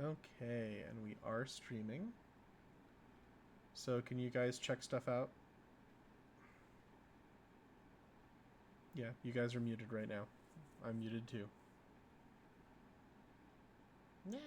Okay, and we are streaming. So can you guys check stuff out? Yeah, you guys are muted right now. I'm muted too. No.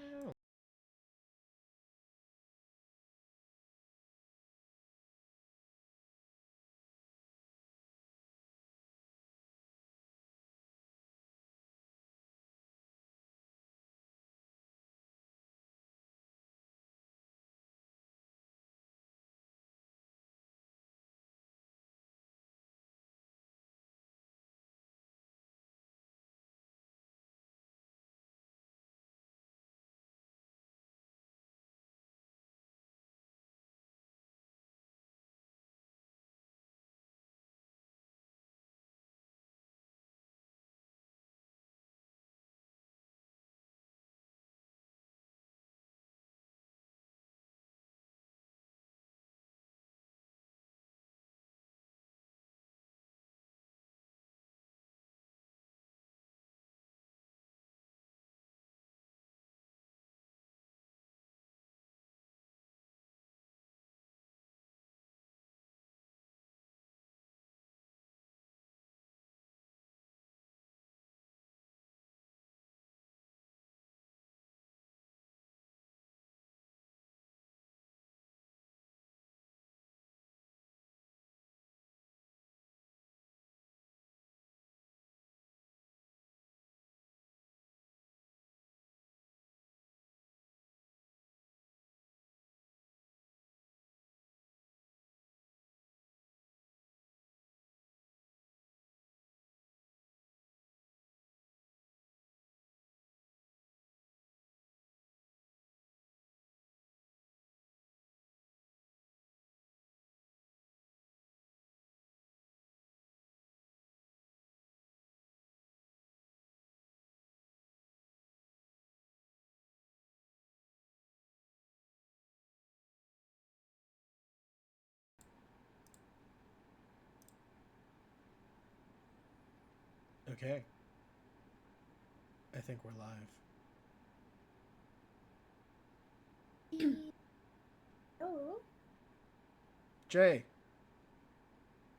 Okay. I think we're live. Oh. Jay,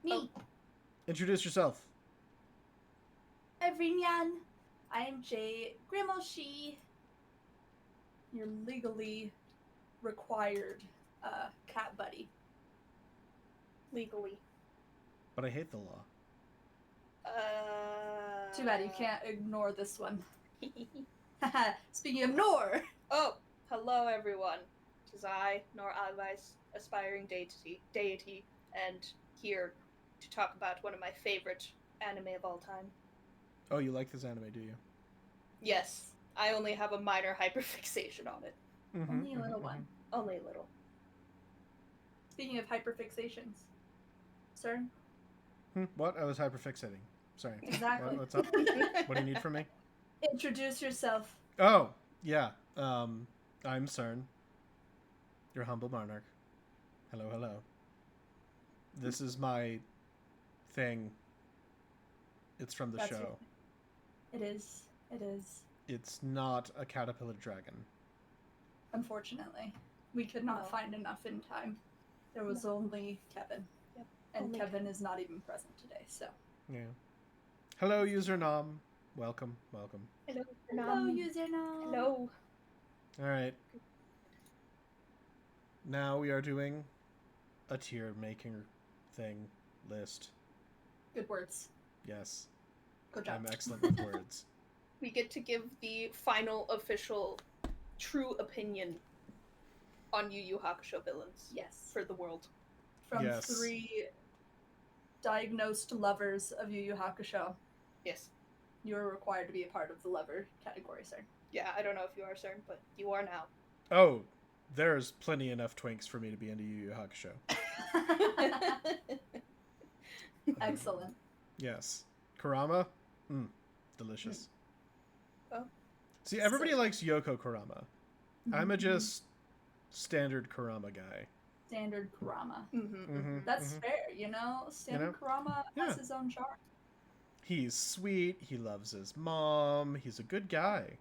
Me, introduce yourself. everyone. I am Jay Grimoshi, your legally required cat buddy. Legally. But I hate the law. Too bad you can't ignore this one. Speaking of Nor. Oh, hello everyone. Tis I, Nor Alvi's aspiring deity, and here to talk about one of my favorite anime of all time. Oh, you like this anime, do you? Yes, I only have a minor hyperfixation on it. Only a little one. Only a little. Speaking of hyperfixations, Cern? What? I was hyperfixating. Sorry. Exactly. What's up? What do you need from me? Introduce yourself. Oh, yeah. I'm Cern, your humble monarch. Hello, hello. This is my thing. It's from the That's show. It is. It is. It's not a caterpillar dragon. Unfortunately, we could not find enough in time. There was only Kevin. Yep. And Only Kevin is not even present today, so. Yeah. Hello, user Nom. Welcome, welcome. Hello, Hello, user Nom. Hello. All right. Now we are doing a tier making thing list. Good words. Yes. Good job. I'm excellent with words. We get to give the final official true opinion on Yu Yu Hakusho villains. Yes. For the world. From Yes. 3 diagnosed lovers of Yu Yu Hakusho. Yes. You are required to be a part of the lover category, sir. Yeah, I don't know if you are, sir, but you are now. Oh, there's plenty enough twinks for me to be into Yu Yu Hakusho. Excellent. Yes. Kurama? Delicious. Oh. See, everybody likes Yoko Kurama. I'm a just standard Kurama guy. Standard Kurama. That's fair, Standard Kurama has his own charm. He's sweet. He loves his mom. He's a good guy.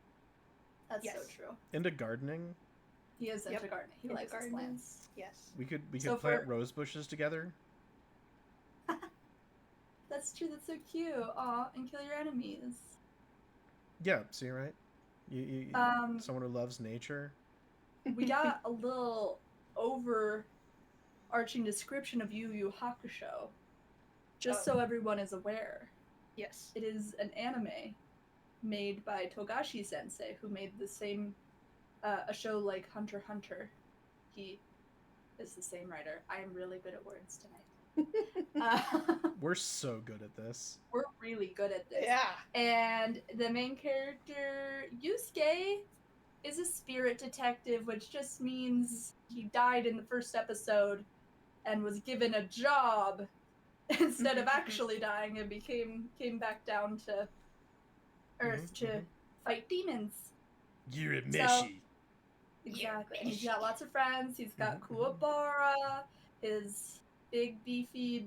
That's Yes. so true. Into gardening. He is into Yep. gardening. He Into likes his gardening. plants. Yes. We could So plant for- rose bushes together. That's true. That's so cute. Aw, and kill your enemies. Yeah, see, right? You someone who loves nature. We got a little overarching description of Yu Yu Hakusho, just so everyone is aware. Yes. It is an anime made by Togashi Sensei, who made the same a show like Hunter x Hunter. He is the same writer. I am really good at words tonight. We're so good at this. We're really good at this. Yeah. And the main character, Yusuke, is a spirit detective, which just means he died in the first episode and was given a job instead of actually dying and came back down to Earth to fight demons. Yurimeshi. Exactly. And he's got lots of friends. He's got Kuwabara, his big beefy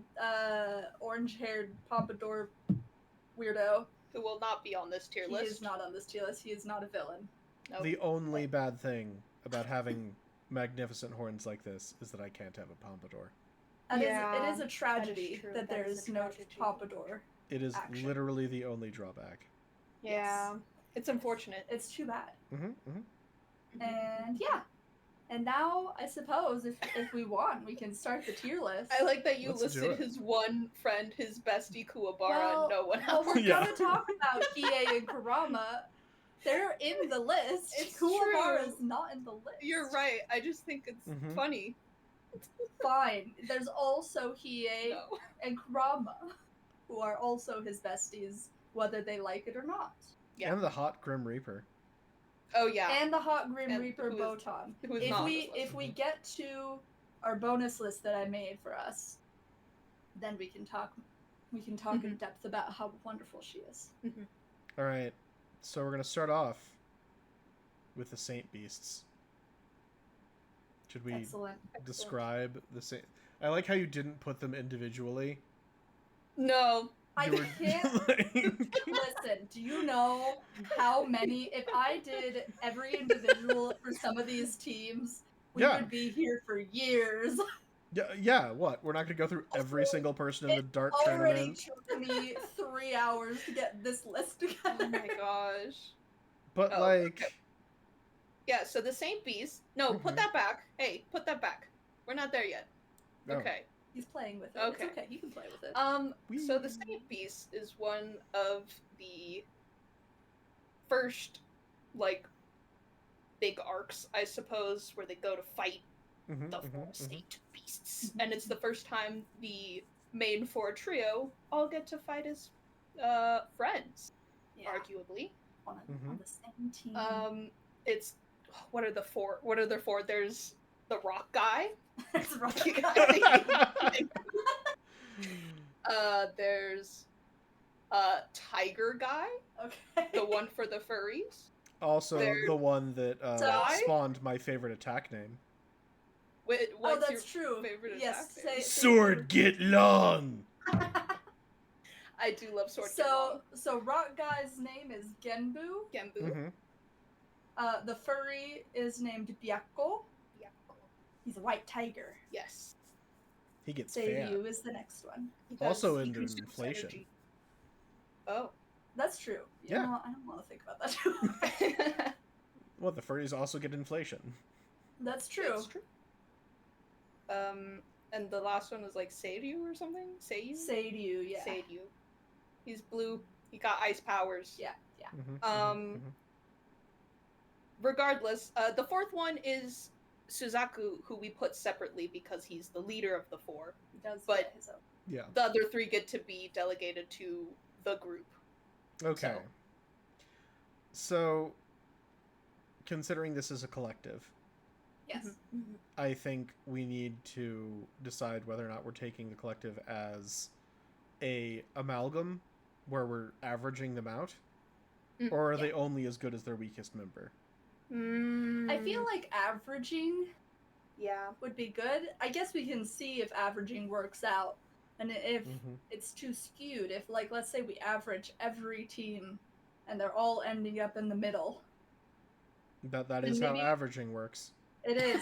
orange-haired pompadour weirdo. Who will not be on this tier list. He is not on this tier list. He is not a villain. Nope. The only bad thing about having magnificent horns like this is that I can't have a pompadour. It is a tragedy true. that That is there's a no tragedy. pompadour. It is Action. literally the only drawback. Yeah. It's unfortunate. It's too bad. Mm-hmm. And yeah. And now, I suppose, if we want, we can start the tier list. I like that you Let's do listed it. his one friend, his bestie Kuwabara, Well, and no one Well, else. we're Yeah. gonna talk about Hiei and Kurama. They're in the list. It's Kuwabara true. is not in the list. You're right. I just think it's Mhm. funny. Fine. There's also Hiei No. and Kurama, who are also his besties, whether they like it or not. Yeah. And the hot Grim Reaper. Oh yeah. And the Hot Grim And Reaper who is- Botan. who is not on this list. If we get to our bonus list that I made for us, then we can talk in Mhm. depth about how wonderful she is. All right, so we're gonna start off with the Saint Beasts. Should we Excellent. describe the Saint? I like how you didn't put them individually. No. I You were can't like- listen. Do you know how many? If I did every individual for some of these teams, we Yeah. would be here for years. yeah. What? We're not gonna go through every single person in the It dart already tournament. took me 3 hours to get this list together. Oh my gosh. But Oh, like, okay. Yeah, so the Saint Beast. No, put Mhm. that back. Hey, put that back. We're not there yet. oh, Okay. He's playing with it. Okay. It's okay. He can play with it. So the Whee! Saint Beast is one of the first, like, big arcs, I suppose, where they go to fight mhm, the mhm, four mhm. Saint Beasts. And it's the first time the main four trio all get to fight as friends, Yeah. arguably. On Mhm. the same team. It's what are the four? What are the four? There's the rock guy. It's rough. There's tiger guy, Okay. the one for the furries. Also, There- the one that Die? spawned my favorite attack name. Wait, Oh, what's that's your true. favorite Yes. attack name? Sword get long. I do love sword. So rock guy's name is Genbu. Genbu. Mm-hmm. The furry is named Byakko. Yeah. He's a white tiger. Yes. He gets fat. Seiyu is the next one. He does. Also He into consumes inflation. energy. Oh. That's true. You Yeah. know, I don't want to think about that too. Well, the furries also get inflation. That's true. It's true. And the last one was like Seiryu or something? Seiyu? Seiyu, yeah. Seiryu. He's blue. He got ice powers. Yeah. Mm-hmm. Regardless, the fourth one is Suzaku, who we put separately because he's the leader of the four. He does But- get his own. Yeah. The other three get to be delegated to the group. Okay. So, considering this is a collective, Yes. Mm-hmm. I think we need to decide whether or not we're taking the collective as a amalgam where we're averaging them out, or are they only as good as their weakest member? I feel like averaging Yeah. would be good. I guess we can see if averaging works out. And if Mm-hmm. it's too skewed, if, like, let's say we average every team and they're all ending up in the middle, That is how averaging works. It is.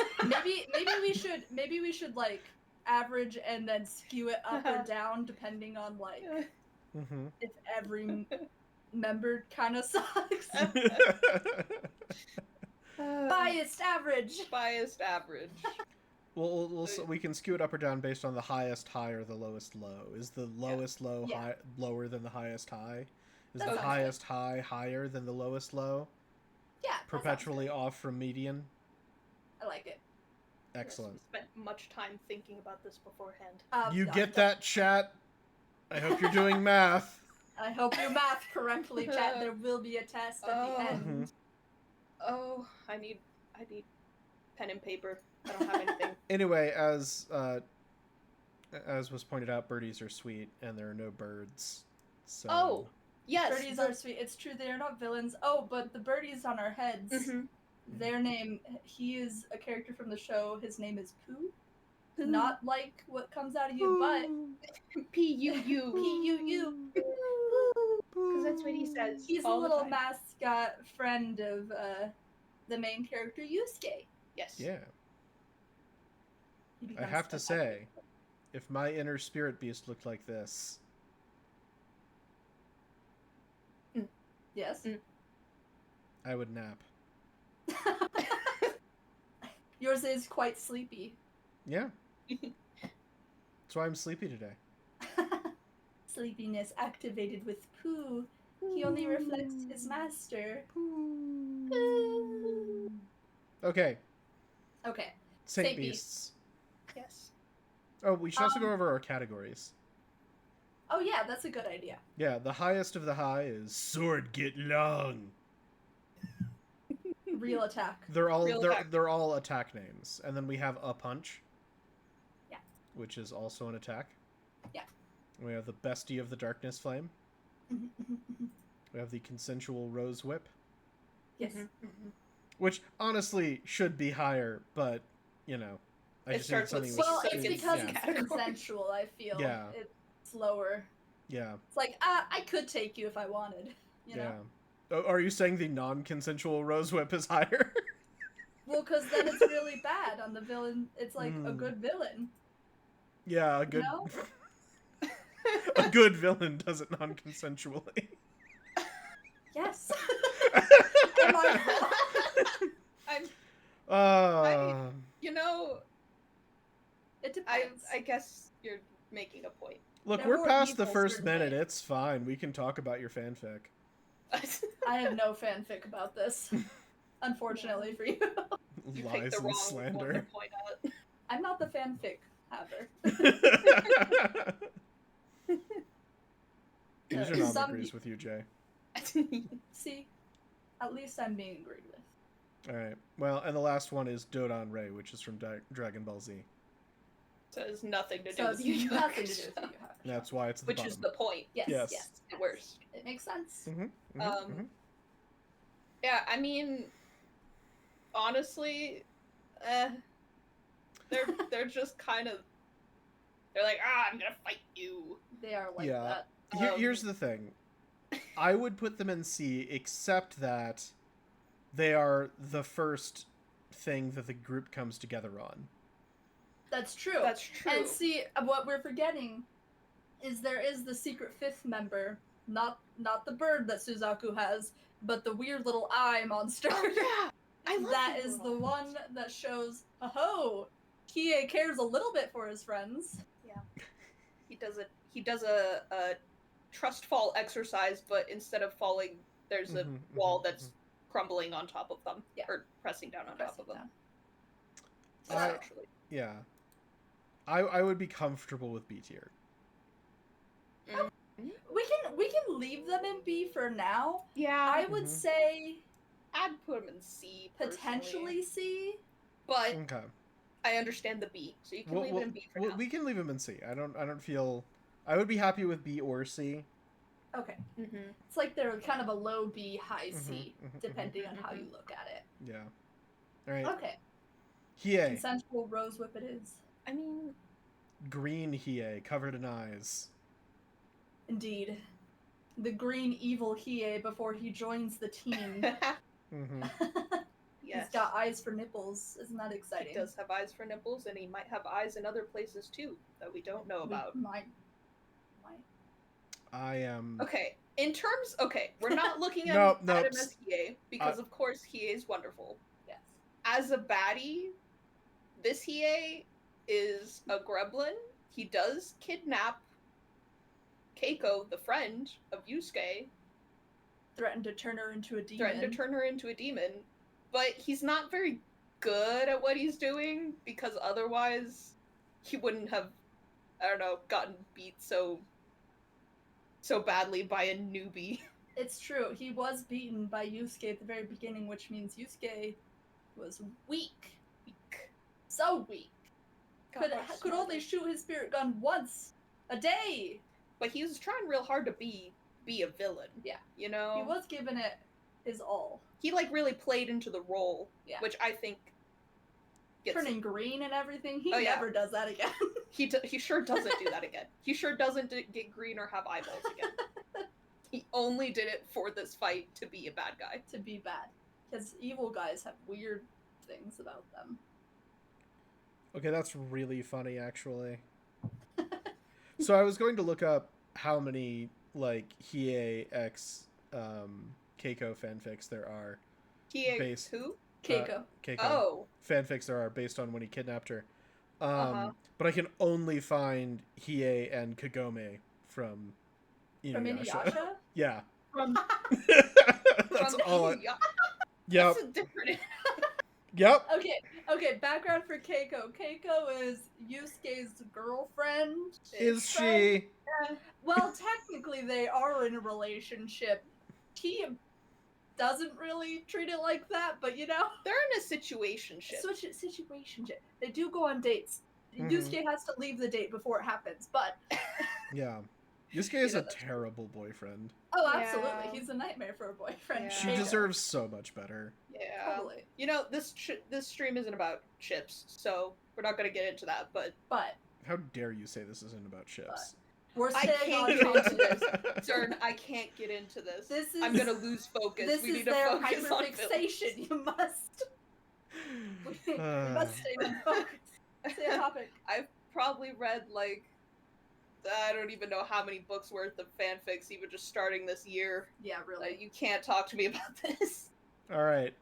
Maybe we should like average and then skew it up or down depending on like if every member kind of sucks. Biased average. Biased average. Well, so we can skew it up or down based on the highest high or the lowest low. Is the lowest low lower than the highest high? Is the highest high higher than the lowest low? Yeah. Perpetually off from median? I like it. Excellent. Yes, we spent much time thinking about this beforehand. You get that, chat? I hope you're doing math. I hope you math correctly, chat. There will be a test at the end. Oh, I need pen and paper. I don't have anything. Anyway, as was pointed out, birdies are sweet, and there are no birds. So. Oh, yes. Birdies are sweet. It's true, they are not villains. Oh, but the birdies on our heads, their name, he is a character from the show. His name is Pooh. Not like what comes out of you, but P-U-U. P-U-U. Because that's what he says. He's a little mascot friend of the main character, Yusuke. Yes. Yeah. I have to say, if my inner spirit beast looked like this... Yes? I would nap. Yours is quite sleepy. Yeah. That's why I'm sleepy today. Sleepiness activated with Pooh. He only reflects his master. Pooh. Okay. Okay. Saint Beasts. Yes. Oh, we should also go over our categories. Oh yeah, that's a good idea. Yeah, the highest of the high is Sword Get Long. Real attack. They're all attack names. And then we have a punch. Yeah. Which is also an attack. Yeah. We have the Bestie of the Darkness Flame. We have the Consensual Rose Whip. Yes. Which honestly should be higher, but you know, I just need something. Well, it's because it's consensual. I feel. Yeah. It's lower. Yeah. It's like I could take you if I wanted. You know? Oh, are you saying the non-consensual Rose Whip is higher? Well, because then it's really bad on the villain. It's like a good villain. Yeah, a good. You know? A good villain does it non-consensually. Yes. Am I wrong? You know, it depends. I guess you're making a point. Look, we're past the first minute. It's fine. We can talk about your fanfic. I have no fanfic about this, unfortunately for you. You Lies and slander. I'm not the fanfic haver. Usually agrees with you, Jay. See, at least I'm being agreed with. All right. Well, and the last one is Dodon Ray, which is from Dragon Ball Z. So it has nothing to do with you. Nothing to do with you. That's why it's the Which bottom. is the point. Yes. The worst. It makes sense. Yeah, I mean, honestly, they're just kind of, they're like, I'm gonna fight you. They are like that. Here's the thing. I would put them in C, except that they are the first thing that the group comes together on. That's true. That's true. And see, what we're forgetting is there is the secret fifth member, not the bird that Suzaku has, but the weird little eye monster. Oh yeah, I love that is the one that shows, Kie cares a little bit for his friends. Yeah, he does a trust fall exercise, but instead of falling, there's a wall that's crumbling on top of them, or pressing down on top of them. Actually, yeah, I would be comfortable with B tier. We can leave them in B for now. Yeah, I would say I'd put them in C. Potentially C, but I understand the B, so you can leave it in B for now. We can leave them in C. I don't feel. I would be happy with B or C. Okay. It's like they're kind of a low B, high C, depending on how you look at it. Yeah. All right. Okay. Hiei. Consensual rose whip it is. I mean, green Hiei, covered in eyes. Indeed. The green evil Hiei before he joins the team. eyes for nipples. Isn't that exciting? He does have eyes for nipples, and he might have eyes in other places too that we don't know about. Might. I am... Okay, we're not looking at Adam as Hiei, because of course Hiei is wonderful. Yes. As a baddie, this Hiei is a gremlin. He does kidnap Keiko, the friend of Yusuke. Threatened to turn her into a demon. But he's not very good at what he's doing, because otherwise he wouldn't have, I don't know, gotten beat so badly by a newbie. It's true. He was beaten by Yusuke at the very beginning, which means Yusuke was weak. So weak. Could only shoot his spirit gun once a day. But he was trying real hard to be a villain. Yeah. You know? He was giving it his all. He, really played into the role, which I think gets... Turning green and everything, he never does that again. He sure doesn't do that again. He sure doesn't get green or have eyeballs again. He only did it for this fight to be a bad guy. To be bad. Because evil guys have weird things about them. Okay, that's really funny, actually. So I was going to look up how many, Hiei x Keiko fanfics there are. Hiei who? Keiko. Keiko. Oh. Fanfics there are based on when he kidnapped her. But I can only find Hiei and Kagome from Inuyasha. From Inuyasha? Yeah. That's from all. Yep. That's a different... Yep. Okay, background for Keiko. Keiko is Yusuke's girlfriend. Is she? Well, technically they are in a relationship. He doesn't really treat it like that, but you know. They're in a situationship. Situationship. They do go on dates. Mm-hmm. Yusuke has to leave the date before it happens, but... Yeah. Yusuke is a terrible boyfriend. Oh, absolutely. Yeah. He's a nightmare for a boyfriend. Yeah. She deserves so much better. Yeah. Totally. You know, this stream isn't about ships, so we're not going to get into that, but... How dare you say this isn't about ships? We're staying on this. Cern, I can't get into this. I'm going to lose focus. We need to focus on hyperfixation. You must. We must stay on focus. Stay on topic. I've probably read, I don't even know how many books worth of fanfics, even just starting this year. Yeah, really. You can't talk to me about this. All right.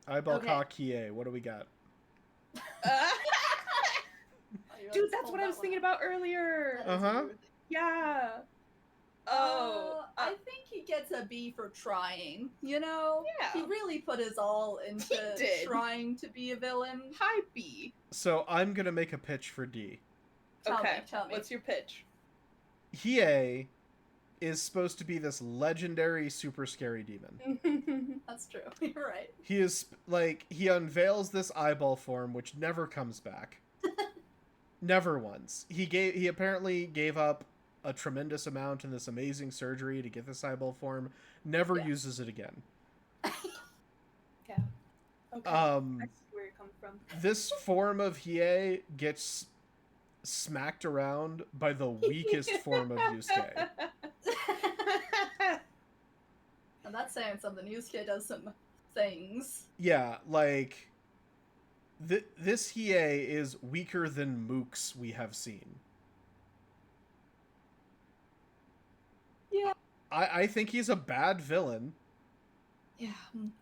Eyeball cock Hiei. What do we got? Dude, that's what I was thinking about earlier. Yeah. I think he gets a B for trying, you know? Yeah. He really put his all into trying to be a villain. High B. So I'm going to make a pitch for D. Tell me. What's your pitch? Hiei is supposed to be this legendary super scary demon. That's true. You're right. He is, he unveils this eyeball form, which never comes back. Never once. He apparently gave up a tremendous amount in this amazing surgery to get this eyeball form. Never uses it again. Yeah. Okay. I see where you're coming from. This form of Hiei gets smacked around by the weakest form of Yusuke. And that's saying something. Yusuke does some things. Yeah, this Hiei is weaker than mooks we have seen. Yeah. I think he's a bad villain. Yeah.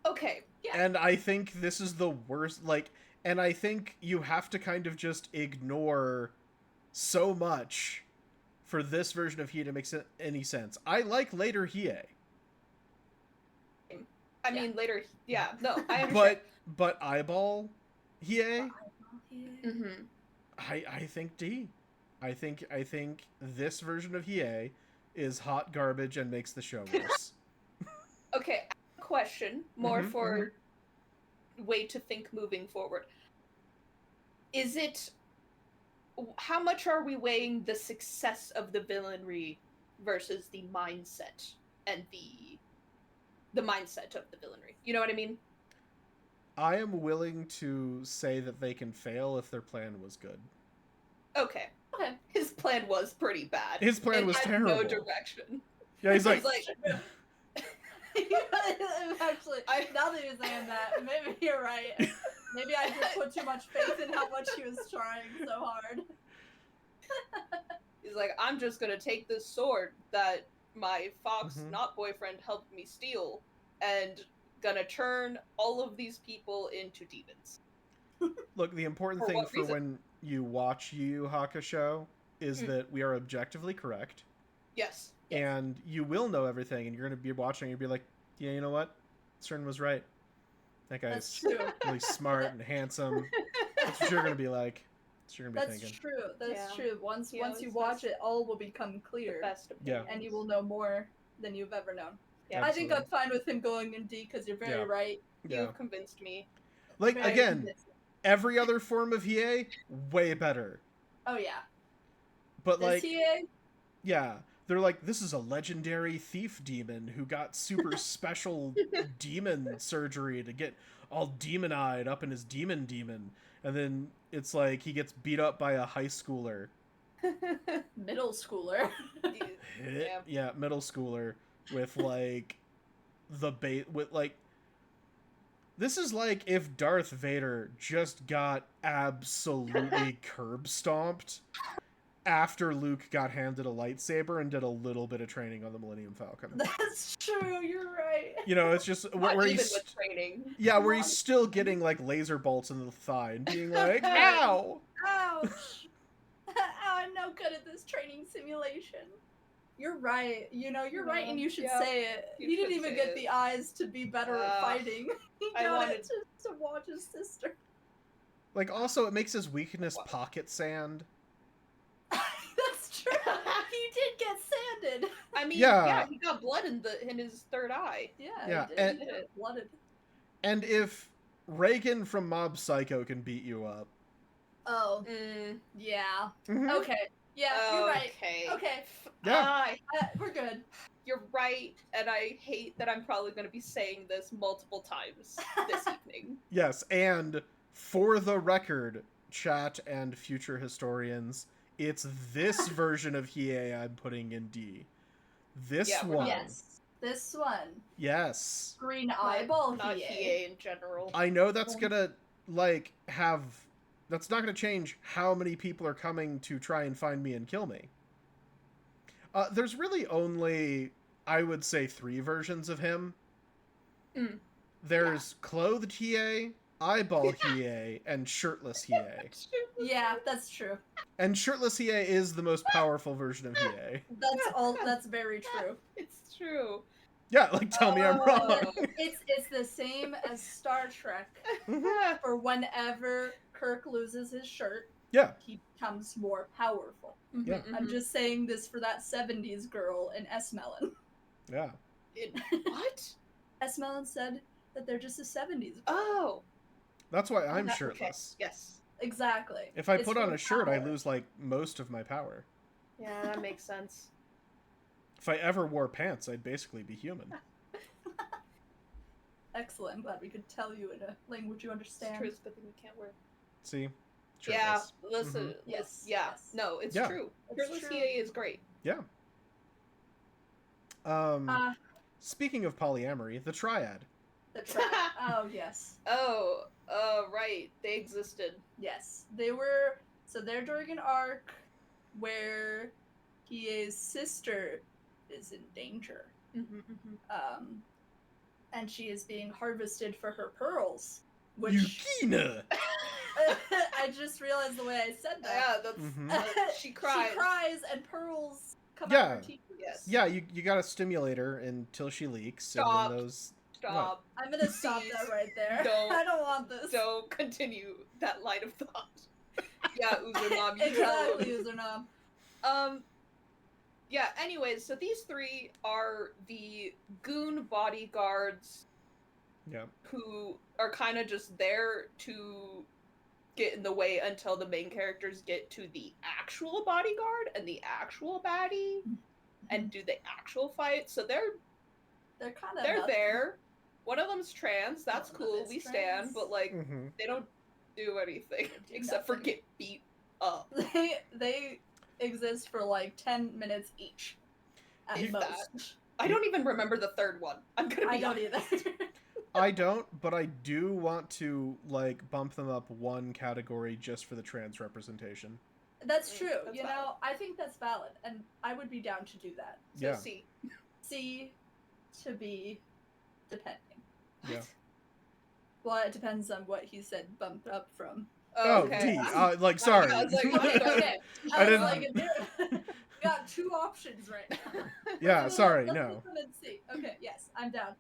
Okay. Yeah. And I think this is the worst, and I think you have to kind of just ignore so much for this version of Hiei to make any sense. I like later Hiei. I mean, later, no, I understand. But eyeball Hiei? Mm-hmm. I think D. I think this version of Hiei is hot garbage and makes the show worse. Okay, question more for way to think moving forward. Is it, how much are we weighing the success of the villainry versus the mindset and the mindset of the villainry? You know what I mean? I am willing to say that they can fail if their plan was good. Okay. His plan was pretty bad. His plan was terrible. No direction. Yeah, he's like Actually, now that you're saying that, maybe you're right. Maybe I just put too much faith in how much he was trying so hard. He's like, I'm just gonna take this sword that my fox not boyfriend helped me steal and gonna turn all of these people into demons. Look, the important thing for when you watch Yu Yu Hakusho is that we are objectively correct. Yes. And you will know everything, and you're going to be watching and you'll be like, yeah, you know what? Cern was right. That guy's really smart and handsome. That's what you're going to be like. That's what you're going to be thinking. True. That's true. Once you watch it, all will become clear. And you will know more than you've ever known. Yeah, I think I'm fine with him going in D because you're very right. You've convinced me. Like, again, every other form of Hiei, way better. Oh, yeah. But, this like, Hiei? Yeah. They're like, this is a legendary thief demon who got super special demon surgery to get all demon-eyed up in his demon. And then it's like he gets beat up by a high schooler. Middle schooler. Yeah, middle schooler with, like, this is like if Darth Vader just got absolutely curb stomped after Luke got handed a lightsaber and did a little bit of training on the Millennium Falcon. That's true, you're right. You know, it's just where he's with training. Yeah, where he's still getting like laser bolts in the thigh and being like, ow! Ouch! I'm no good at this training simulation. You're right. You know, you're right, and you should say it. He didn't even get the eyes to be better at fighting. He got it to watch his sister. Like, also, it makes his weakness pocket sand. That's true. He did get sanded. I mean, yeah, he got blood in his third eye. Yeah, he did get blooded. And if Reagan from Mob Psycho can beat you up. Oh. Yeah. Okay. Yeah, you're right. Okay. Yeah. We're good. You're right, and I hate that I'm probably going to be saying this multiple times this evening. Yes, and for the record, chat and future historians, it's this version of Hiei I'm putting in D. This one. Yes. This one. Yes. Green eyeball not Hiei in general. I know that's gonna, like, that's not gonna change how many people are coming to try and find me and kill me. There's really only, I would say, 3 versions of him. There's clothed Hiei, eyeball Hiei, and shirtless Hiei. Yeah, that's true. And shirtless Hiei is the most powerful version of Hiei. That's very true. It's true. Yeah, like, tell me I'm wrong. It's the same as Star Trek. For whenever Kirk loses his shirt, he becomes more powerful. Yeah. I'm just saying this for that 70s girl in S-Melon. Yeah. What? S-Melon said that they're just a 70s girl. Oh. That's why I'm shirtless. Okay. Yes. Exactly. If I put on a shirt, I lose, like, most of my power. Yeah, that makes sense. If I ever wore pants, I'd basically be human. Excellent. I'm glad we could tell you in a language you understand. It's true, it's good thing we can't wear. See? Yeah, listen. Yes. No, it's true. Shirtless Hiei is great. Yeah. Speaking of polyamory, the triad. The triad. Oh, yes. Right. They existed. Yes. They're during an arc where Hiei's sister is in danger. And she is being harvested for her pearls. Which... Yukina! I just realized the way I said that. Yeah, that's... she cries. She cries and pearls come out of her teeth. Yes. Yeah, you gotta stimulate her until she leaks. Stop. And then those... Stop. I'm gonna stop that right there. I don't want this. Don't continue that line of thought. Yeah, Uzurnob. Exactly, Uzurnob. Yeah, anyways, so these 3 are the goon bodyguards who are kind of just there to get in the way until the main characters get to the actual bodyguard and the actual baddie and do the actual fight. So they're kind of there. One of them's trans. That's cool. We stand, but like they don't do anything except for get beat up. They exist for like 10 minutes each. At most. I don't even remember the third one. I'm gonna be don't honest. either. I don't, but I do want to, like, bump them up one category just for the trans representation. That's true. That's you valid. know, I think that's valid, and I would be down to do that. So Yeah. C. To be, depending. Yeah. Well, it depends on what he said bumped up from. Oh, Okay. D. Like, sorry. I was like, Okay. I I was didn't- like, we got two options right now. Yeah, sorry, Let's no. put them in C. Okay, yes, I'm down.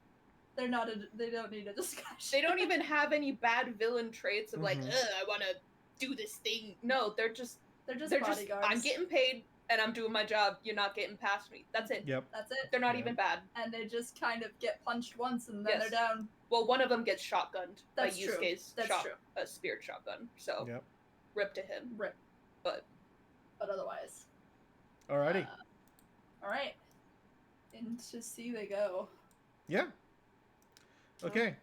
They don't need a discussion. They don't even have any bad villain traits of like, Mhm. I want to do this thing. No, they're just bodyguards. I'm getting paid and I'm doing my job. You're not getting past me. That's it. Yep. That's it. They're not Yeah. even bad. And they just kind of get punched once and then Yes. they're down. Well, one of them gets shotgunned That's by true. Yusuke's That's true. a speared shotgun. So Yep. rip to him. Rip. But otherwise. Alrighty. All right. Into C they go. Yeah. Okay.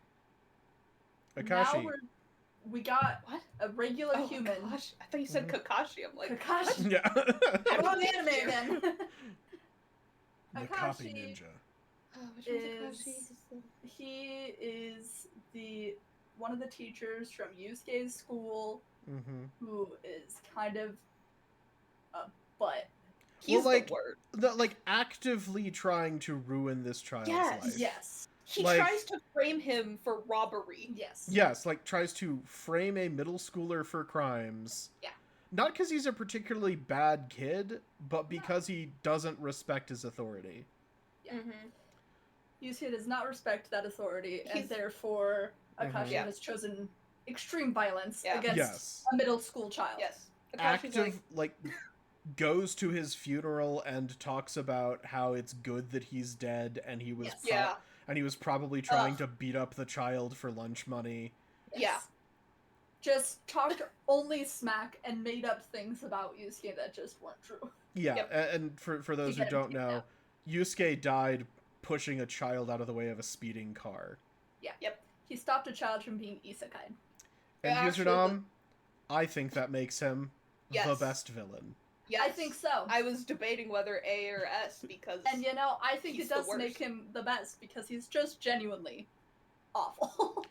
Now Akashi. we got what? a regular Oh, human. Gosh. I thought you said Kakashi. I'm like, Kakashi. Yeah. Wrong anime again. The copy Akashi ninja. Oh, which one's Kakashi? is he is the one of the teachers from Yusuke's school Mm-hmm. who is kind of a butt. He's like, the word. Like actively trying to ruin this child's Yes. life. Yes. He like- tries to frame him for robbery. Yes. Yes, like tries to frame a middle schooler for crimes. Yeah. Not because he's a particularly bad kid, but because he doesn't respect his authority. Yeah. Mm-hmm. Yusuke does not respect that authority, and He's- therefore Akashi Yeah. has chosen extreme violence Yeah. against Yes. a middle school child. Yes. Akashi's Active, like, goes to his funeral and talks about how it's good that he's dead and he was Yes. Yeah. and he was probably trying to beat up the child for lunch money. Yeah. Just talked only smack and made up things about Yusuke that just weren't true. Yeah, Yep. and for those who get him don't kicked know, out. Yusuke died pushing a child out of the way of a speeding car. Yeah. Yep. He stopped a child from being isekai. And Actually, Yuzunam, I think that makes him the Yes. best villain. Yes. I think so. I was debating whether A or S because And you know, I think He's it the does worst. make him the best because he's just genuinely awful.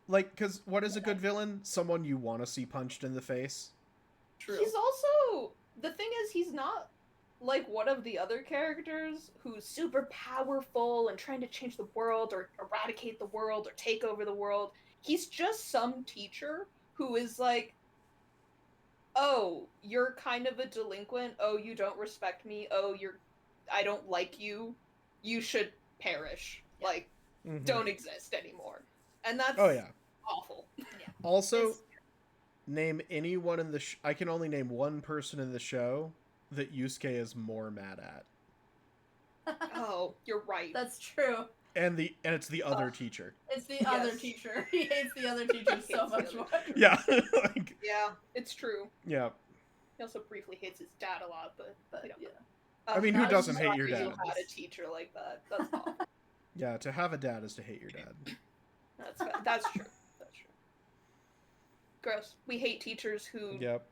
Like, because what is a good villain? Someone you want to see punched in the face. True. he's also the thing is he's not like one of the other characters who's super powerful and trying to change the world or eradicate the world or take over the world. He's just some teacher who is like, oh, you're kind of a delinquent. Oh, you don't respect me. Oh, I don't like you. You should perish. Yeah. Like, Mhm. don't exist anymore. And that's Oh yeah. awful. Also, It's- name anyone in the. I can only name one person in the show that Yusuke is more mad at, Oh, you're right. That's true. and it's the other Ugh. teacher. It's the other Yes. teacher. He hates the other teacher He so hates the much other more. Yeah, like Yeah, it's true. yeah. He also briefly hates his dad a lot, but But we don't yeah. I mean, who Not doesn't as hate your much as dad? You had a teacher like that. That's awful. Yeah, to have a dad is to hate your dad. That's true. That's true. Gross. We hate teachers who Yep,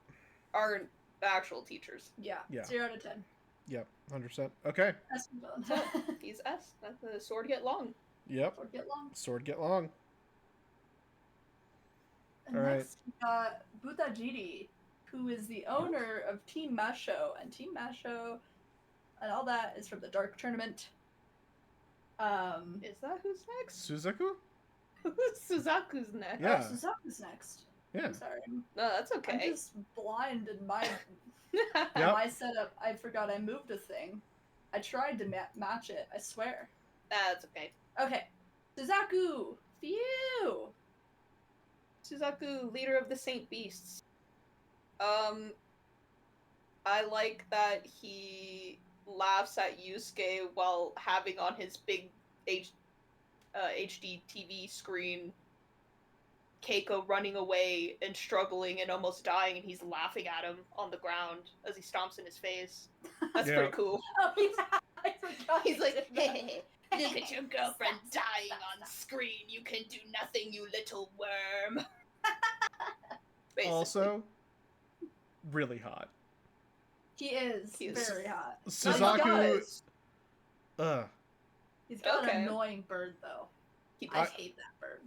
aren't actual teachers. Yeah. Yeah. 0 to 10. yep, 100%. Okay. That's villain. He's S. Let the sword get long. Yep. Or get long. Sword get long. And All right. next we got Butajiri, who is the owner of Team Masho, and Team Masho and all that is from the Dark Tournament. Is that who's next? Suzaku? Suzaku's next. Yeah. Suzaku's next. Yeah. I'm sorry. No, that's I'm okay. just blind in my Yep. my setup. I forgot I moved a thing. I tried to match it. I swear. That's okay. Okay, Suzaku. Phew. Suzaku, leader of the Saint Beasts. I like that he laughs at Yusuke while having on his big HD TV screen Keiko running away and struggling and almost dying, and he's laughing at him on the ground as he stomps in his face. That's Yeah. pretty cool. Oh yeah, I forgot. He's like, he did that. hey, look at your girlfriend dying on screen. You can do nothing, you little worm. Basically. Also, really hot. He is He is. very hot. Suzaku. does. He's got an annoying bird, though. I hate that bird. I hate that bird.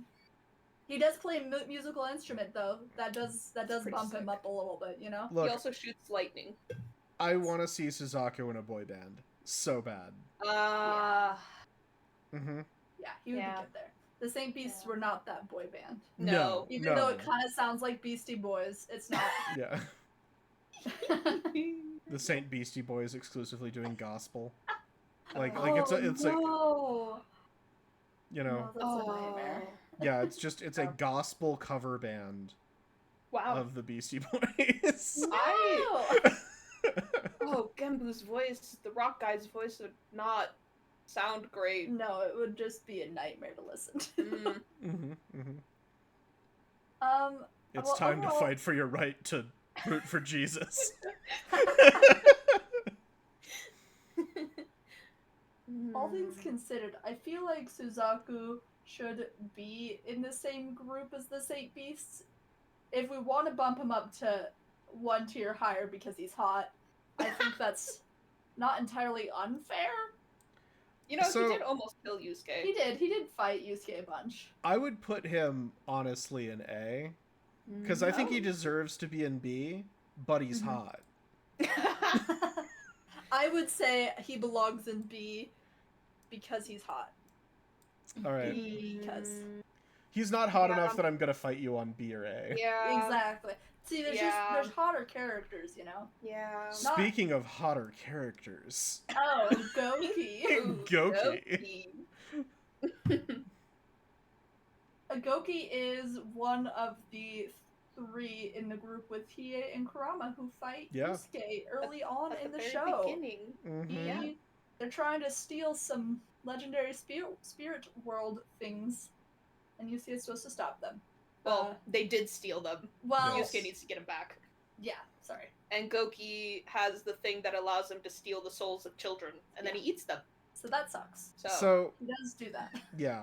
He does play musical instrument, though. That does bump him up a little bit, you know? Look, he also shoots lightning. I want to see Suzaku in a boy band. So bad. Yeah. Mm-hmm. Yeah, he would be good there. The Saint Beasts were not that boy band. No. Even though it kind of sounds like Beastie Boys, it's not. Yeah. The Saint Beastie Boys exclusively doing gospel. Like it's like, you know. No, that's a nightmare. Yeah, it's a gospel cover band. Wow. Of the Beastie Boys. Oh, Genbu's voice, the rock guy's voice would not sound great. No, it would just be a nightmare to listen to. It's time to fight for your right to root for Jesus. All things considered, I feel like Suzaku should be in the same group as the Saint Beasts. If we want to bump him up to one tier higher because he's hot, I think that's not entirely unfair. You know, he did almost kill Yusuke. He did fight Yusuke a bunch. I would put him, honestly, in A. Because I think he deserves to be in B, but he's hot. I would say he belongs in B because he's hot. Alright. Because... He's not hot enough that I'm gonna fight you on B or A. Yeah. Exactly. See, there's hotter characters, you know? Yeah. Speaking of hotter characters. Oh, Goki. Goki. Goki is one of the 3 in the group with Hiei and Kurama who fight Yusuke early on in the show. Beginning. They're trying to steal some legendary spirit world things, and Yusuke is supposed to stop them. Well, they did steal them. Well, Yusuke needs to get them back. Yeah, sorry. And Goki has the thing that allows him to steal the souls of children, and then he eats them. So that sucks. So he does do that. Yeah.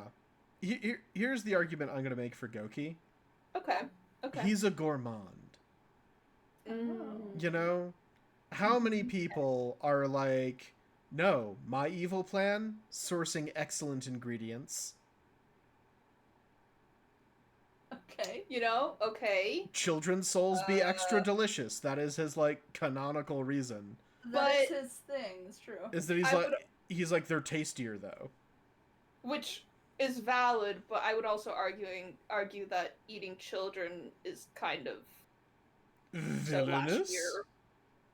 Here's the argument I'm going to make for Goki. Okay. He's a gourmand. You know? How many people are like, no, my evil plan? Sourcing excellent ingredients. Okay. You know? Okay. Children's souls be extra delicious. That is his, like, canonical reason. That's his thing, it's true. Is that he's like, they're tastier, though. Which is valid, but I would also argue that eating children is kind of villainous.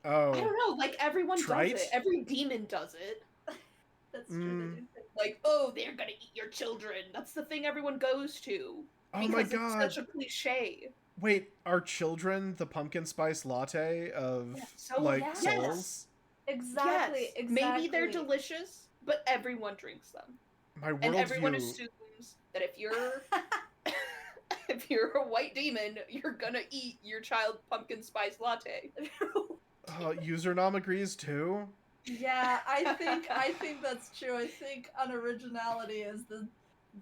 Oh, I don't know. Like everyone trite? does it. Every demon does it. That's true. Like, oh, they're gonna eat your children. That's the thing everyone goes to. Oh my god! It's such a cliche. Wait, are children the pumpkin spice latte of souls? Yes. Exactly. Maybe they're delicious, but everyone drinks them. And everyone assumes that if you're a white demon, you're gonna eat your child pumpkin spice latte. Usernom agrees too. Yeah, I think that's true. I think unoriginality is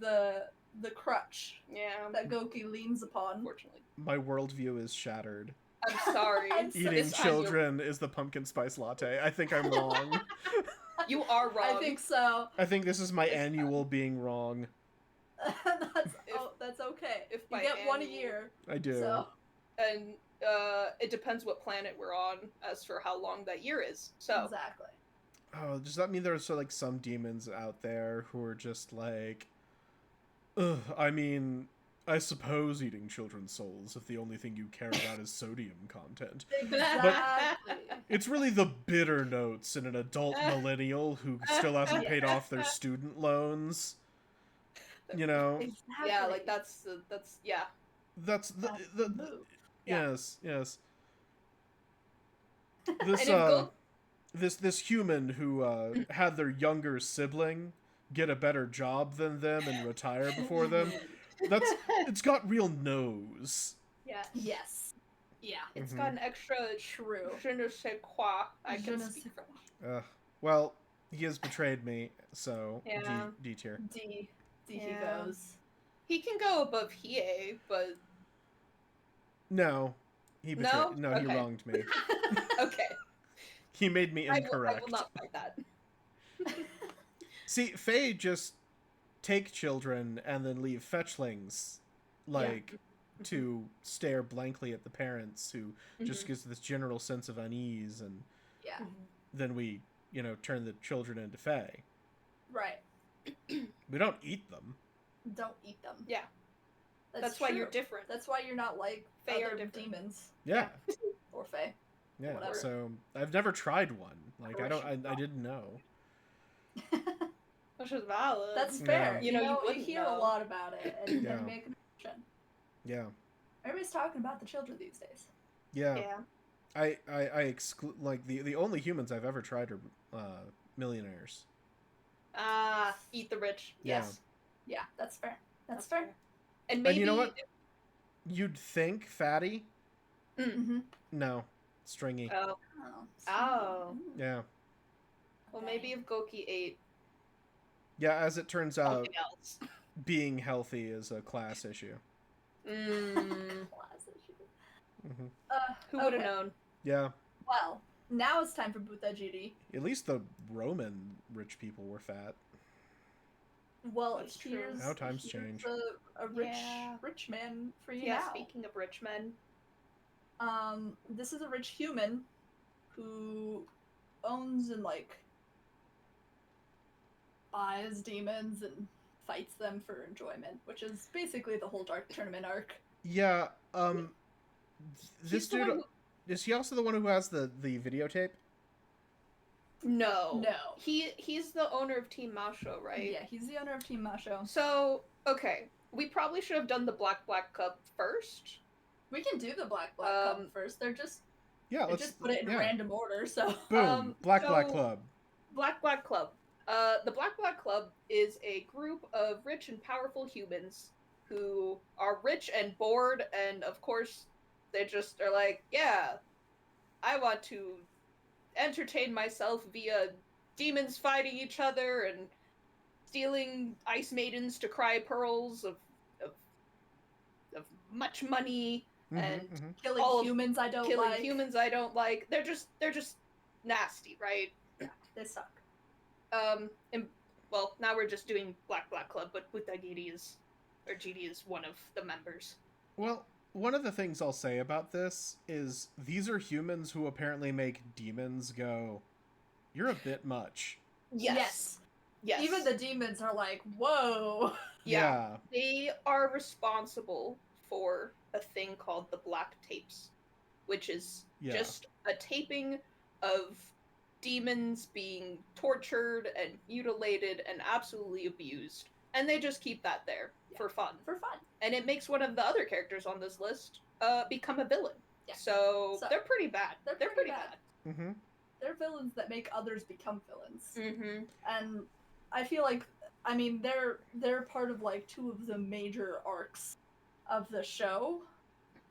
the crutch. Yeah. That Goki leans upon. Unfortunately. My worldview is shattered. I'm sorry. Eating children is the pumpkin spice latte. I think I'm wrong. You are wrong. I think so. I think this is my annual being wrong. That's okay. If you get one a year. I do. So. And it depends what planet we're on as for how long that year is. So exactly. Oh, does that mean there's like some demons out there who are just like, ugh, I mean, I suppose eating children's souls if the only thing you care about is sodium content. Exactly. But it's really the bitter notes in an adult millennial who still hasn't paid off their student loans. You know? Exactly. Yeah, like that's yeah. That's the yes. This human who had their younger sibling get a better job than them and retire before them. It's got real nose. Yeah. Yes. Yeah. It's got an extra true. Je ne sais quoi. I can speak French. Well, he has betrayed me, so yeah. D tier. D he goes. He can go above Hiei, but no, he betrayed. No, okay. He wronged me. Okay. He made me incorrect. I will not fight that. See, Fae just take children and then leave fetchlings, like, to stare blankly at the parents, who just gives this general sense of unease, and then we, turn the children into Fae. Right. We don't eat them. Don't eat them. Yeah. That's true. why you're different. That's why you're not like Fae other are different. demons. Yeah. Or Fae. Yeah. Whatever. So I've never tried one. Like, I didn't know. Which is valid. That's fair. You You hear a lot about it and then make an option. Yeah. Everybody's talking about the children these days. Yeah. I exclude, like, the only humans I've ever tried are millionaires. Eat the rich. Yeah. Yes. Yeah, that's fair. That's fair. And maybe you know what? You'd think fatty. Mm-hmm. No, stringy. Oh. Yeah. Well, maybe if Goki ate. Yeah, as it turns out, something else. being healthy is a class issue. Class issue. Who would have known? Yeah. Well, now it's time for Buta GD. At least the Roman rich people were fat. Well, That's true. here's How times change. A rich man for you Yeah, now. speaking of rich men. This is a rich human who owns and, like, buys demons and fights them for enjoyment, which is basically the whole Dark Tournament arc. Yeah, this dude, is he also the one who has the videotape? No. No. He's the owner of Team Masho, right? Yeah, he's the owner of Team Masho. So, okay. We probably should have done the Black Cup first. We can do the Black Cup first. Let's just put it in random order, so... Boom! Black Club. Black Club. The Black Club is a group of rich and powerful humans who are rich and bored, and of course, they just are like, yeah, I want to entertain myself via demons fighting each other and stealing ice maidens to cry pearls of much money and killing humans I don't like. Humans I don't like. They're just nasty, right? Yeah, they suck. And well, now we're just doing Black Club, but GD is one of the members. Well, one of the things I'll say about this is these are humans who apparently make demons go, you're a bit much. Yes. Even the demons are like, whoa. Yeah. They are responsible for a thing called the Black Tapes, which is just a taping of demons being tortured and mutilated and absolutely abused. And they just keep that there for fun. And it makes one of the other characters on this list become a villain. Yeah. So they're pretty bad. They're pretty bad. Mm-hmm. They're villains that make others become villains. Mm-hmm. And I feel like, I mean, they're part of, like, two of the major arcs of the show.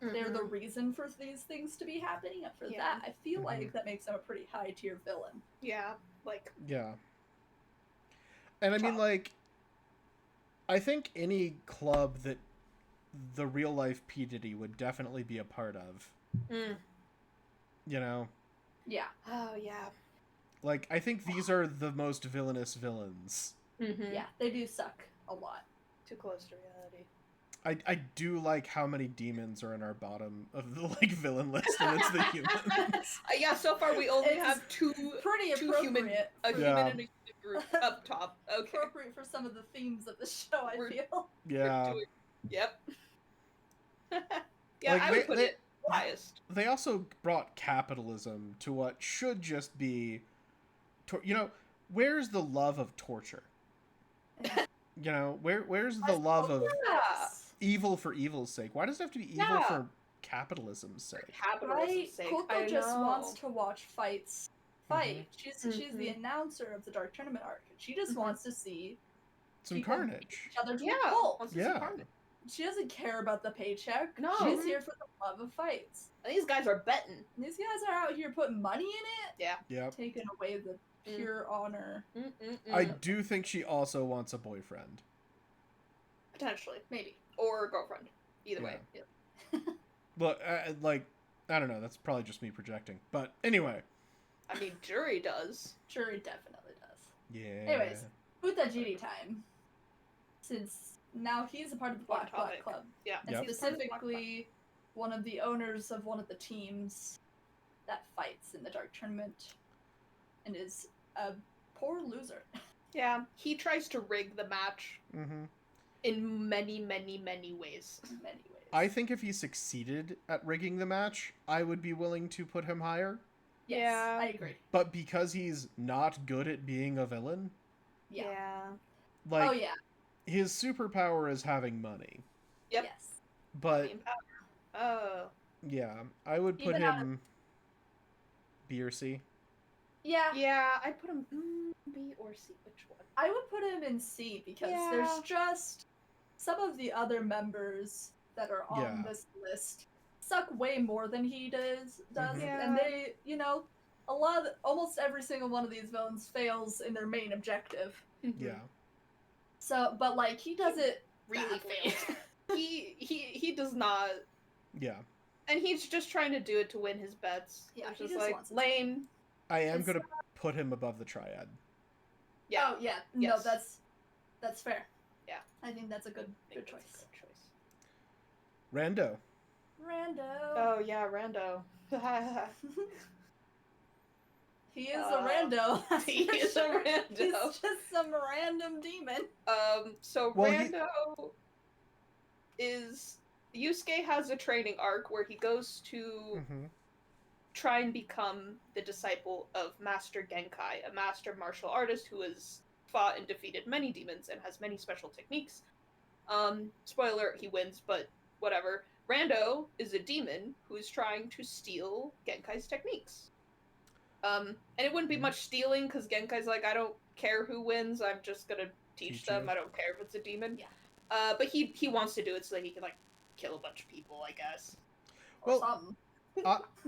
Mm-hmm. They're the reason for these things to be happening. And for that, I feel like that makes them a pretty high-tier villain. Yeah, like... Yeah. And I mean, like, I think any club that the real-life P. Diddy would definitely be a part of. You know? Yeah. Oh, yeah. Like, I think these are the most villainous villains. Mm-hmm. Yeah, they do suck a lot. Too close to reality. I do like how many demons are in our bottom of the, like, villain list, and it's the humans. Yeah, so far we only have two appropriate. human and a human group up top. Okay. Appropriate for some of the themes of the show, I feel. Yeah. Yep. Yeah, like, I would put it biased. They also brought capitalism to what should just be... where's the love of torture? Where's the love of evil for evil's sake? Why does it have to be evil for capitalism's sake? Capitalism's sake. Koko just wants to watch fights fight. Mm-hmm. She's the announcer of the Dark Tournament arc. She just wants to see some carnage. Each other to a pulp. She doesn't care about the paycheck. No. She's here for the love of fights. And these guys are betting. These guys are out here putting money in it. Yeah. Yep. Taking away the pure honor. I do think she also wants a boyfriend. Potentially. Maybe. Or a girlfriend. Either way. Yeah. But, I don't know. That's probably just me projecting. But anyway. I mean, Jury does. Jury definitely does. Yeah. Anyways, Utajiri time. Since now he's a part of the Black Club. Yeah. And specifically one of the owners of one of the teams that fights in the Dark Tournament and is a poor loser. Yeah, he tries to rig the match in many, many, many ways. I think if he succeeded at rigging the match, I would be willing to put him higher. Yes, yeah, I agree. But because he's not good at being a villain... Yeah. Like, oh, yeah. His superpower is having money. Yep. Yes. But... Oh. Yeah, I would put him... B or C. Yeah. Yeah, I'd put him B or C. Which one? I would put him in C because there's just some of the other members that are on this list suck way more than he does, and they, almost every single one of these villains fails in their main objective. Yeah. So, but like he does it really fails. he does not. Yeah. And he's just trying to do it to win his bets. Yeah, he's just like lame. I am gonna put him above the triad. Yeah. Oh yeah. Yes. No, that's fair. Yeah. I think that's a good choice. Rando. Oh yeah, Rando. He is a rando. He is a rando. He's just some random demon. So Rando is... Yusuke has a training arc where he goes to try and become the disciple of Master Genkai, a master martial artist who has fought and defeated many demons and has many special techniques. Spoiler, he wins, but whatever. Rando is a demon who is trying to steal Genkai's techniques. And it wouldn't be much stealing, because Genkai's like, I don't care who wins, I'm just gonna teach them, I don't care if it's a demon. Yeah. But he wants to do it so that he can, like, kill a bunch of people, I guess. Well,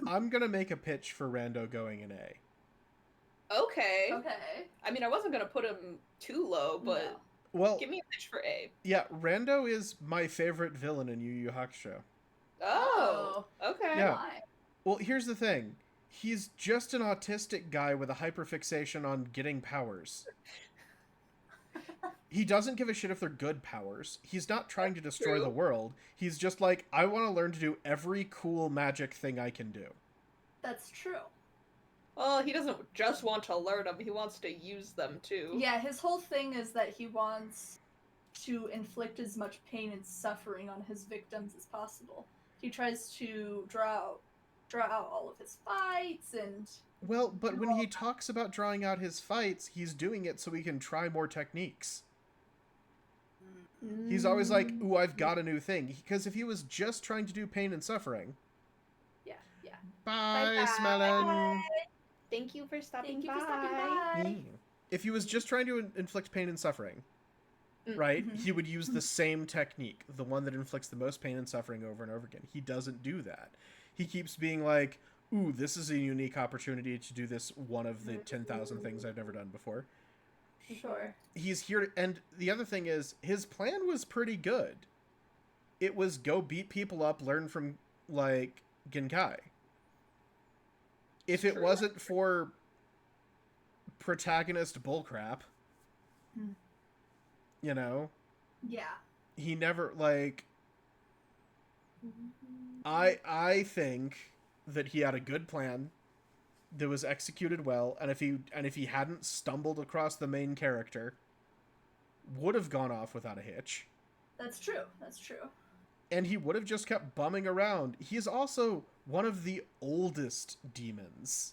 I'm gonna make a pitch for Rando going in A. Okay. I mean, I wasn't gonna put him too low, but give me a pitch for A. Yeah, Rando is my favorite villain in Yu Yu Hakusho. Oh, okay. Yeah. Why? Well, here's the thing. He's just an autistic guy with a hyperfixation on getting powers. He doesn't give a shit if they're good powers. He's not trying to destroy the world. He's just like, I want to learn to do every cool magic thing I can do. That's true. Well, he doesn't just want to learn them, he wants to use them too. Yeah, his whole thing is that he wants to inflict as much pain and suffering on his victims as possible. He tries to draw out all of his fights and... Well, but when he talks about drawing out his fights, he's doing it so he can try more techniques. He's always like, ooh, I've got a new thing. Because if he was just trying to do pain and suffering... Yeah. Bye, Smelling! Thank you for stopping by. If he was just trying to inflict pain and suffering, right, he would use the same technique, the one that inflicts the most pain and suffering over and over again. He doesn't do that. He keeps being like, ooh, this is a unique opportunity to do this one of the 10,000 things I've never done before. Sure. He's here, and the other thing is, his plan was pretty good. It was go beat people up, learn from, like, Genkai. If it wasn't for protagonist bullcrap, you know? Yeah. He never, like... I think that he had a good plan that was executed well, and if he hadn't stumbled across the main character, would have gone off without a hitch. That's true. And he would have just kept bumming around. He's also one of the oldest demons.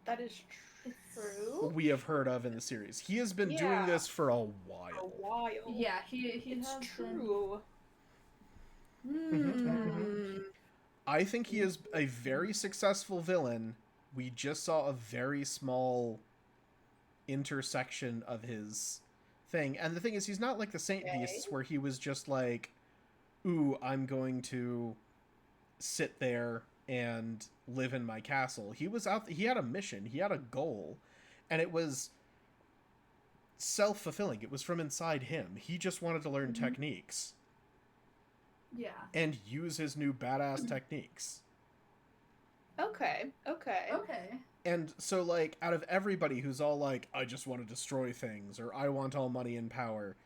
That is true. We have heard of in the series. He has been doing this for a while. Yeah, he has true. I think he is a very successful villain. We just saw a very small intersection of his thing. And the thing is, he's not like the Saint Beasts where he was just like, ooh, I'm going to sit there and live in my castle. He was out, he had a mission, he had a goal, and it was self-fulfilling. It was from inside him. He just wanted to learn techniques. Yeah. And use his new badass techniques. Okay. And so, like, out of everybody who's all like, I just want to destroy things, or I want all money and power,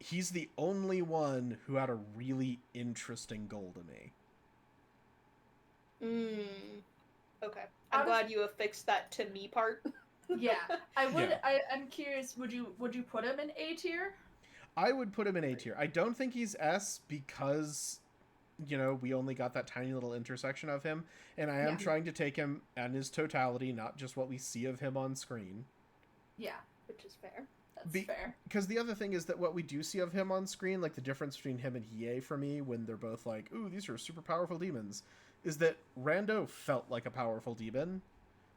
he's the only one who had a really interesting goal to me. Okay. I'm glad you affixed that to me part. Yeah. I would. Yeah. I'm curious. Would you put him in A tier? I would put him in A tier. I don't think he's S because, you know, we only got that tiny little intersection of him, and I am trying to take him in his totality, not just what we see of him on screen. Yeah, which is fair. That's fair. Because the other thing is that what we do see of him on screen, like the difference between him and Hiei for me, when they're both like, ooh, these are super powerful demons, is that Rando felt like a powerful demon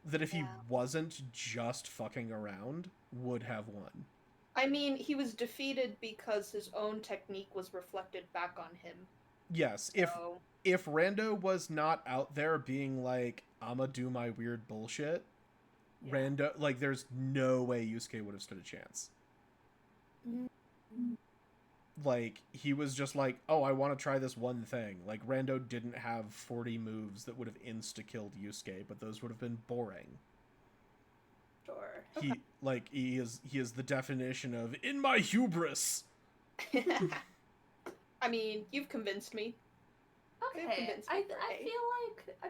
that if he wasn't just fucking around, would have won. I mean, he was defeated because his own technique was reflected back on him. Yes, so... if Rando was not out there being like, I'ma do my weird bullshit, Rando, like, there's no way Yusuke would have stood a chance. Like, he was just like, oh, I want to try this one thing. Like, Rando didn't have 40 moves that would have insta-killed Yusuke, but those would have been boring. Sure. He is the definition of, in my hubris! I mean, you've convinced me. Okay, I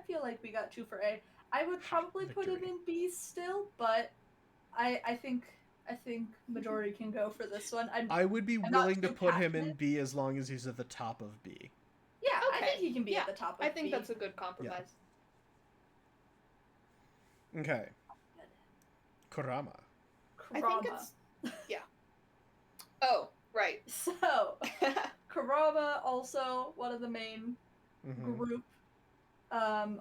feel like we got 2 for A. I would probably put him in B still, but I think majority can go for this one. I would be willing to put him in B as long as he's at the top of B. Yeah, okay. I think he can be at the top of B. I think that's a good compromise. Yeah. Okay. Kurama. I think it's... Yeah. Oh, right. So, Kurama, also one of the main group.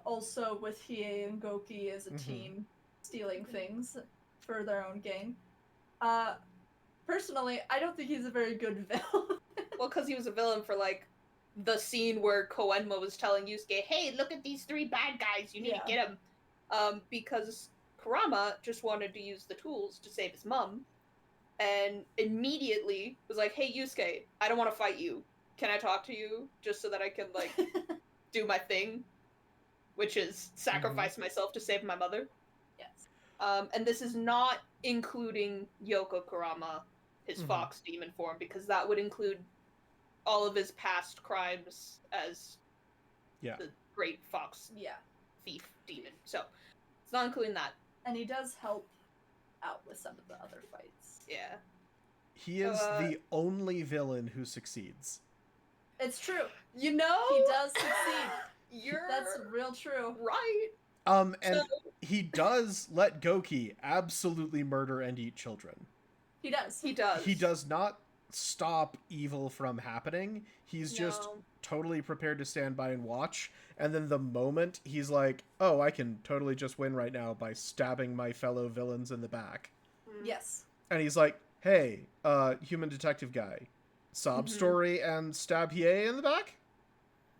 Also with Hiei and Goki as a team, stealing things for their own gain. Personally, I don't think he's a very good villain. Well, because he was a villain for, like, the scene where Koenma was telling Yusuke, hey, look at these 3 bad guys, you need to get them. Because Kurama just wanted to use the tools to save his mom, and immediately was like, hey, Yusuke, I don't want to fight you. Can I talk to you just so that I can, like, do my thing? Which is sacrifice myself to save my mother. Yes. And this is not including Yoko Kurama, his fox demon form, because that would include all of his past crimes as the great fox thief demon. So, it's not including that. And he does help out with some of the other fights. Yeah. He is the only villain who succeeds. It's true. You know? He does succeed. That's real true. Right. And he does let Goki absolutely murder and eat children. He does. He does not stop evil from happening. He's just totally prepared to stand by and watch. And then the moment he's like, oh, I can totally just win right now by stabbing my fellow villains in the back. Yes. And he's like, hey, human detective guy, sob story and stab Hiei in the back?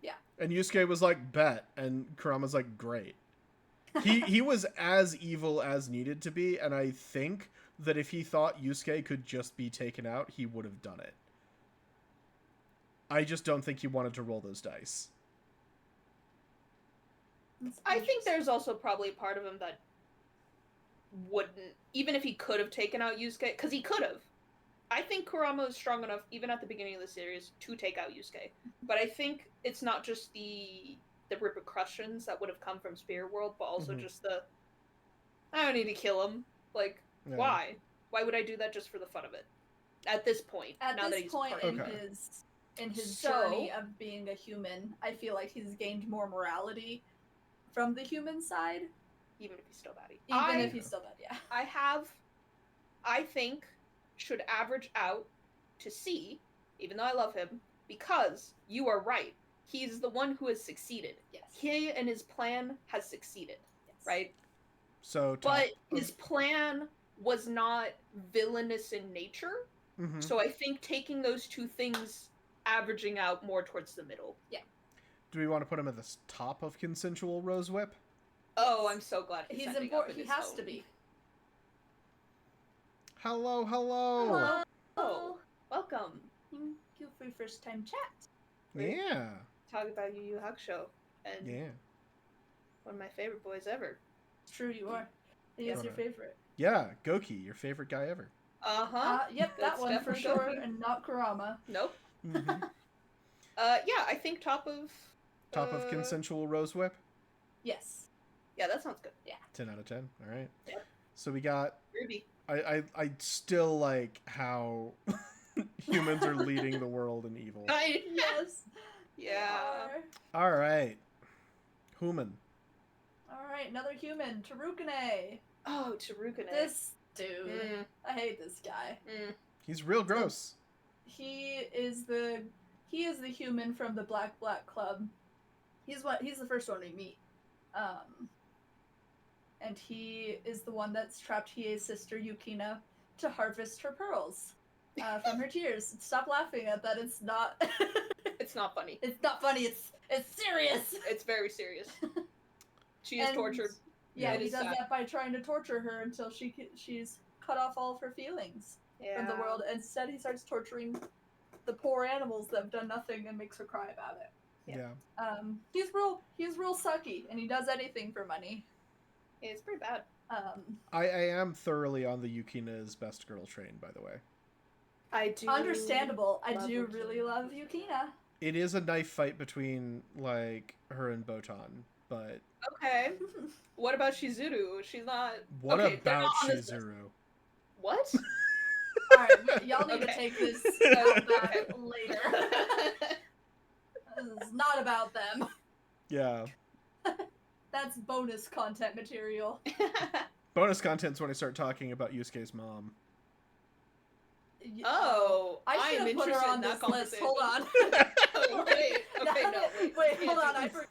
Yeah. And Yusuke was like, bet. And Kurama's like, great. He was as evil as needed to be, and I think that if he thought Yusuke could just be taken out, he would have done it. I just don't think he wanted to roll those dice. I think there's also probably a part of him that wouldn't, even if he could have taken out Yusuke, because he could have. I think Kurama is strong enough, even at the beginning of the series, to take out Yusuke. But I think it's not just the repercussions that would have come from Spirit World, but also just I don't need to kill him. Like, why? Why would I do that just for the fun of it? At this point. In his journey of being a human, I feel like he's gained more morality from the human side. Even if he's still bad. If he's still bad, yeah. I think, should average out to C, even though I love him, because you are right. He's the one who has succeeded. Yes. He and his plan has succeeded. Yes. Right? But his plan was not villainous in nature. So I think taking those 2 things, averaging out more towards the middle. Yeah. Do we want to put him at the top of consensual Rose Whip? Oh, I'm so glad he's important. He has to be. Hello. Hello. Welcome. Thank you for your first time chat. Yeah. Talk about Yu Yu Hakusho. And One of my favorite boys ever. It's true, you are. He is your favorite. Yeah, Goki, your favorite guy ever. Yep, that one for sure, and not Kurama. Nope. Mm-hmm. Yeah, I think top of consensual rose whip. Yes. Yeah, that sounds good. Yeah. 10 out of 10. All right. Yep. So we got. Ruby. I still like how humans are leading the world in evil. Yes. Yeah. All right. Human. All right, another human, Tarukane. Oh, Tarukane. This dude. I hate this guy. He's real gross. He is the human from the Black Club. He's the first one we meet. And he is the one that's trapped Hiei's sister Yukina to harvest her pearls from her tears. Stop laughing at that. It's not. It's not funny. It's not funny. It's serious. It's very serious. She is tortured. Yeah, he does that by trying to torture her until she's cut off all of her feelings from the world. Instead, he starts torturing the poor animals that have done nothing and makes her cry about it. Yeah. He's real sucky, and he does anything for money. Yeah, it's pretty bad. I am thoroughly on the Yukina's best girl train, by the way. I do. Understandable. I do really love Yukina. It is a knife fight between like her and Botan, but okay. What about Shizuru? She's not. What about Shizuru? What? Alright, y'all need to take this back later. This is not about them. Yeah. That's bonus content material. Bonus content's when I start talking about Yusuke's mom. Oh, I should have put her on this list. Hold on. Oh, wait. Okay, no. Wait, hold on. I forgot.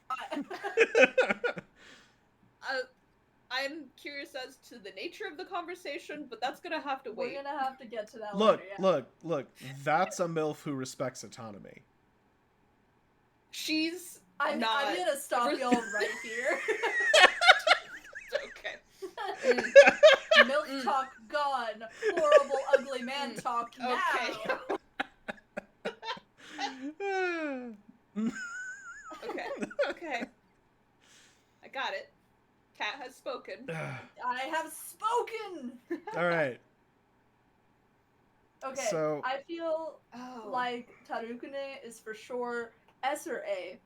I'm curious as to the nature of the conversation, but that's gonna have to wait. We're gonna have to get to that later. Look. That's a MILF who respects autonomy. She's I'm gonna stop y'all right here. Okay. MILF talk gone. Horrible, ugly man talk now. Okay. I got it. Cat has spoken. I have spoken! Alright. Okay, so, I feel like Tarukane is for sure S or A.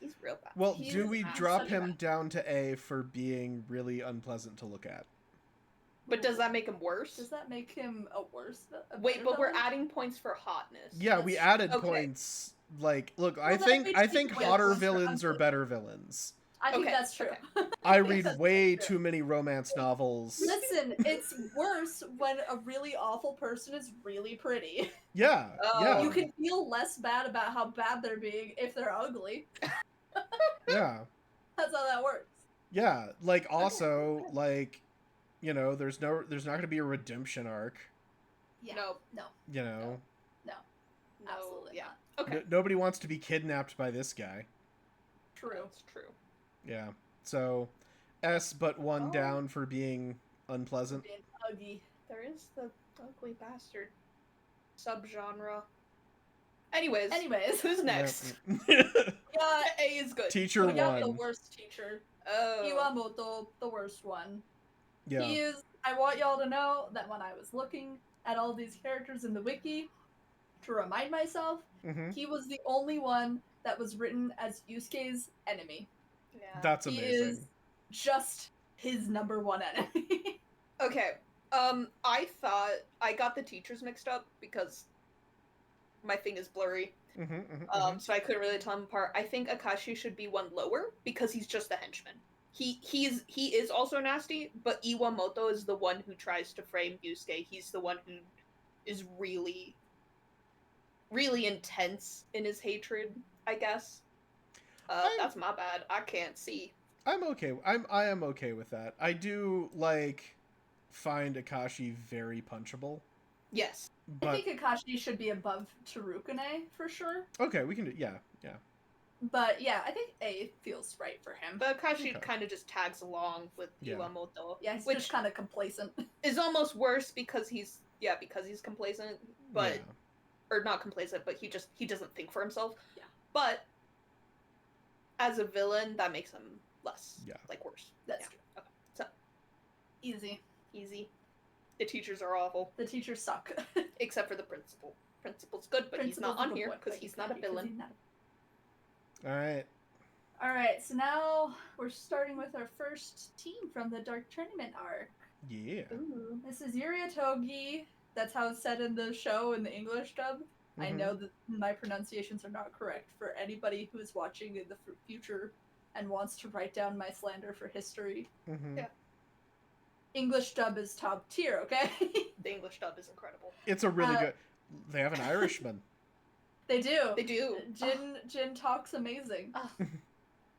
He's real bad. Well, do we drop him down to A for being really unpleasant to look at? But does that make him worse? Does that make him Wait, but we're adding points for hotness. Yeah, we added points. Like, look, I think hotter villains are better villains. I think that's true. Okay. I read way too many romance novels. Listen, it's worse when a really awful person is really pretty. Yeah, yeah. You can feel less bad about how bad they're being if they're ugly. Yeah. That's how that works. Yeah, like also, like, you know, there's not going to be a redemption arc. Yeah. No. You know. No. Absolutely not. Okay. Nobody wants to be kidnapped by this guy. True. That's true. Yeah. So, S but one down for being unpleasant. Being ugly. There is the ugly bastard subgenre. Anyways, who's next? A is good. Teacher we got one. The worst teacher. Oh. Iwamoto, the worst one. Yeah. He is. I want y'all to know that when I was looking at all these characters in the wiki, to remind myself, he was the only one that was written as Yusuke's enemy. Yeah. That's amazing. He is just his number one enemy. Okay. I thought I got the teachers mixed up because my thing is blurry. So I couldn't really tell them apart. I think Akashi should be one lower because he's just a henchman. He is also nasty, but Iwamoto is the one who tries to frame Yusuke. He's the one who is really, really intense in his hatred, I guess. That's my bad. I can't see. I'm okay. I am okay with that. I do find Akashi very punchable. Yes. But... I think Akashi should be above Tarukane for sure. Okay, we can do yeah. But yeah, I think A feels right for him. But Akashi kind of just tags along with Iwamoto. Yeah, he's just kind of complacent. Is almost worse because he's complacent, but or not complacent, but he doesn't think for himself. Yeah. But as a villain, that makes him less, worse. That's true. Okay. So, easy. The teachers are awful. The teachers suck. Except for the principal. Principal's good, but he's not on here because he's not a villain. Alright, so now we're starting with our first team from the Dark Tournament arc. Yeah. Ooh. This is Yuriotogi. That's how it's said in the show in the English dub. I know that my pronunciations are not correct for anybody who is watching in the future and wants to write down my slander for history. Yeah. English dub is top tier, okay? The English dub is incredible. It's a really good... They have an Irishman. They do. Jin talks amazing.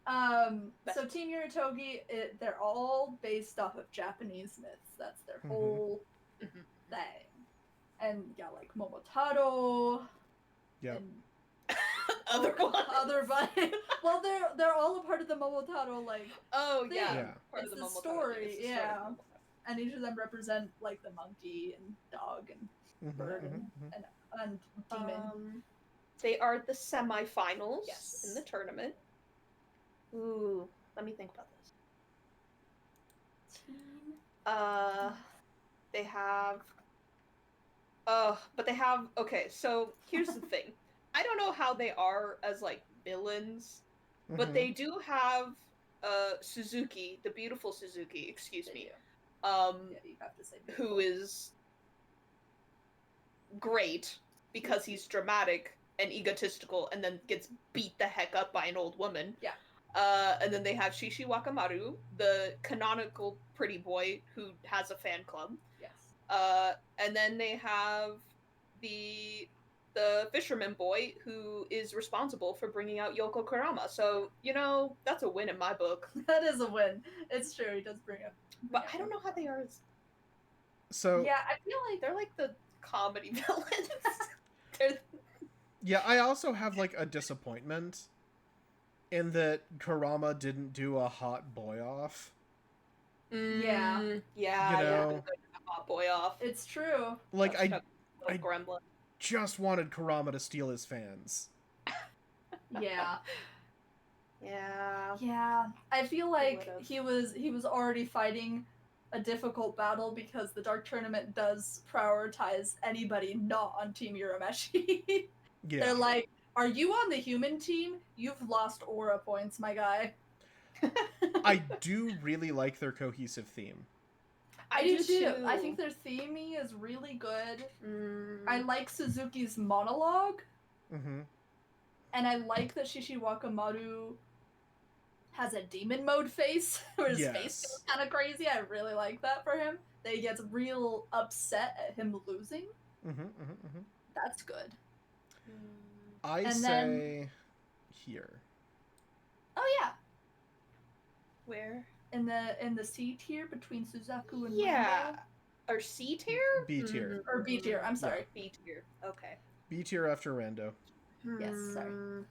So Team Yuritogi, they're all based off of Japanese myths. That's their whole thing. And like Momotaro. Yeah. Other ones. Well, they're all a part of the Momotaro thing. Part it's of the story, and each of them represent like the monkey and dog and bird and demon. They are the semifinals in the tournament. Ooh, let me think about this. They have. But they have. Okay, so here's the thing. I don't know how they are as like villains, but they do have Suzuki, the beautiful Suzuki. Excuse me. You have to say who is great because he's dramatic and egotistical, and then gets beat the heck up by an old woman. Yeah. And then they have Shishi Wakamaru, the canonical pretty boy who has a fan club. Yes. And then they have the fisherman boy who is responsible for bringing out Yoko Kurama. So, that's a win in my book. That is a win. It's true, he does bring up. But I don't know how they are as... So... Yeah, I feel like they're like the comedy villains. Yeah, I also have like a disappointment in that Kurama didn't do a hot boy off. Yeah, hot boy off. It's true. Like I gremlin. Just wanted Kurama to steal his fans. Yeah. Yeah. Yeah. I feel like he was already fighting a difficult battle because the Dark Tournament does prioritize anybody not on Team Urameshi. Yeah. They're like, are you on the human team? You've lost aura points, my guy. I do really like their cohesive theme. I do too. I think their theming is really good. I like Suzuki's monologue. And I like that Shishi Wakamaru has a demon mode face, where his face is kind of crazy. I really like that for him. That he gets real upset at him losing. That's good. I say here. Oh yeah. Where? In the C tier between Suzaku and Rando? Or C tier? B tier. Or B tier, I'm sorry. B tier. Okay. B tier after Rando. Yes, sorry.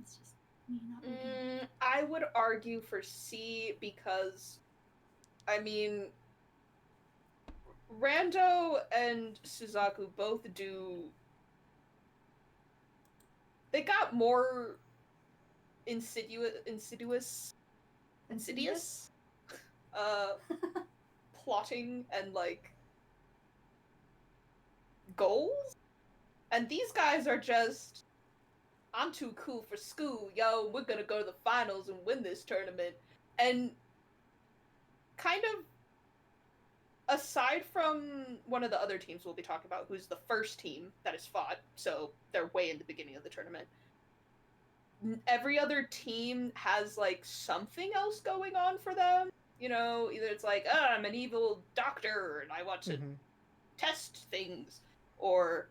It's just me not I would argue for C because, I mean, Rando and Suzaku both do... They got more insidious plotting and like goals, and these guys are just, I'm too cool for school, yo, we're gonna go to the finals and win this tournament. And kind of aside from one of the other teams we'll be talking about, who's the first team that is fought, so they're way in the beginning of the tournament, every other team has like something else going on for them. Either it's like, I'm an evil doctor and I want to test things, or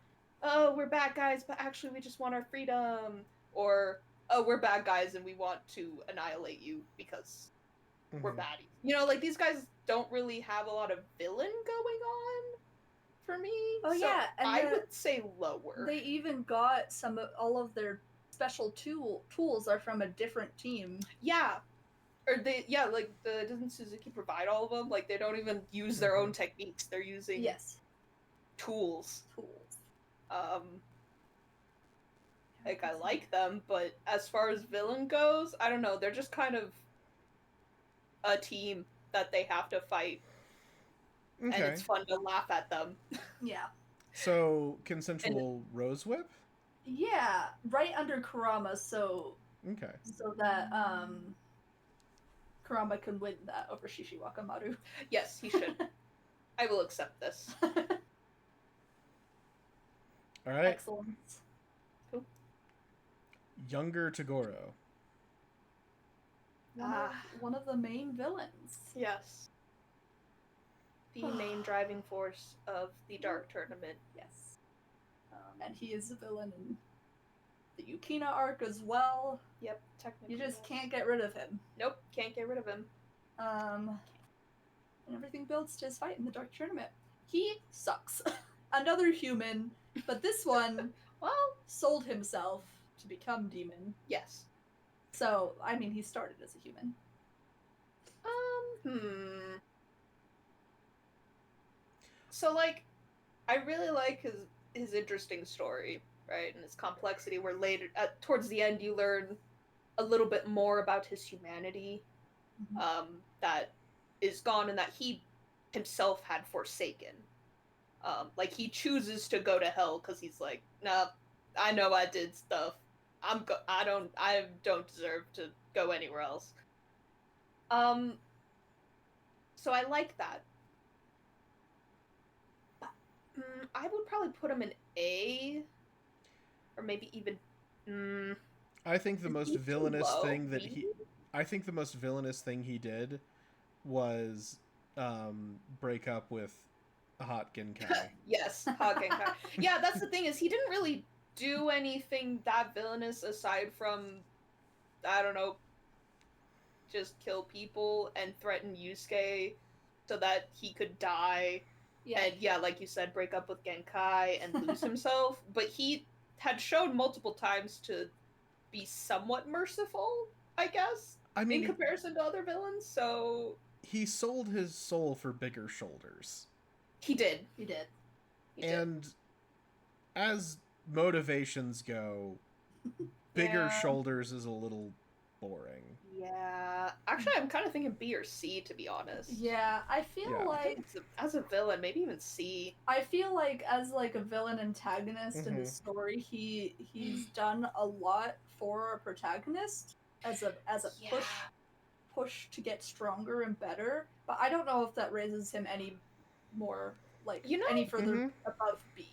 we're bad guys but actually we just want our freedom, or we're bad guys and we want to annihilate you because we're baddies. Like these guys don't really have a lot of villain going on for me. Oh so yeah, and I would say lower. They even got all of their special tools are from a different team. Yeah. Or doesn't Suzuki provide all of them? Like, they don't even use their own techniques. They're using tools. Like, I like them, but as far as villain goes, I don't know, they're just kind of a team that they have to fight. Okay. And it's fun to laugh at them. Yeah. So, consensual Rose Whip? Yeah, right under Kurama, so Okay. so that Kurama can win that over Shishi Wakamaru. Yes, he should. I will accept this. All right. Excellent. Cool. Younger Togoro. One of the main villains. Yes. The main driving force of the Dark Tournament. Yes. And he is a villain in the Yukina arc as well. Yep, technically. You just can't get rid of him. Nope, can't get rid of him. And everything builds to his fight in the Dark Tournament. He sucks. Another human, but this one, well, sold himself to become demon. Yes. So, I mean, he started as a human. So, like, I really like his interesting story, right, and his complexity, where later, towards the end, you learn a little bit more about his humanity, that is gone and that he himself had forsaken. Like, he chooses to go to hell because he's like, nah, I know I did stuff. I don't deserve to go anywhere else. So I like that. I would probably put him in A, or maybe even. I think the most villainous low? thing that B? I think the most villainous thing he did was break up with Hot Genkai. Yes, Hot Genkai. Yeah, that's the thing, is he didn't really do anything that villainous aside from, I don't know, just kill people and threaten Yusuke so that he could die. Yeah. And yeah, like you said, break up with Genkai and lose himself. But he had shown multiple times to be somewhat merciful, I guess, I mean, in comparison to other villains, so... He sold his soul for bigger shoulders. He did. And as motivations go, bigger shoulders is a little boring. Yeah. Actually, I'm kind of thinking B or C, to be honest. Yeah, I feel like... as a villain, maybe even C. I feel like as, like, a villain antagonist in the story, he's done a lot for a protagonist as a push to get stronger and better, but I don't know if that raises him any more, like, any further above B.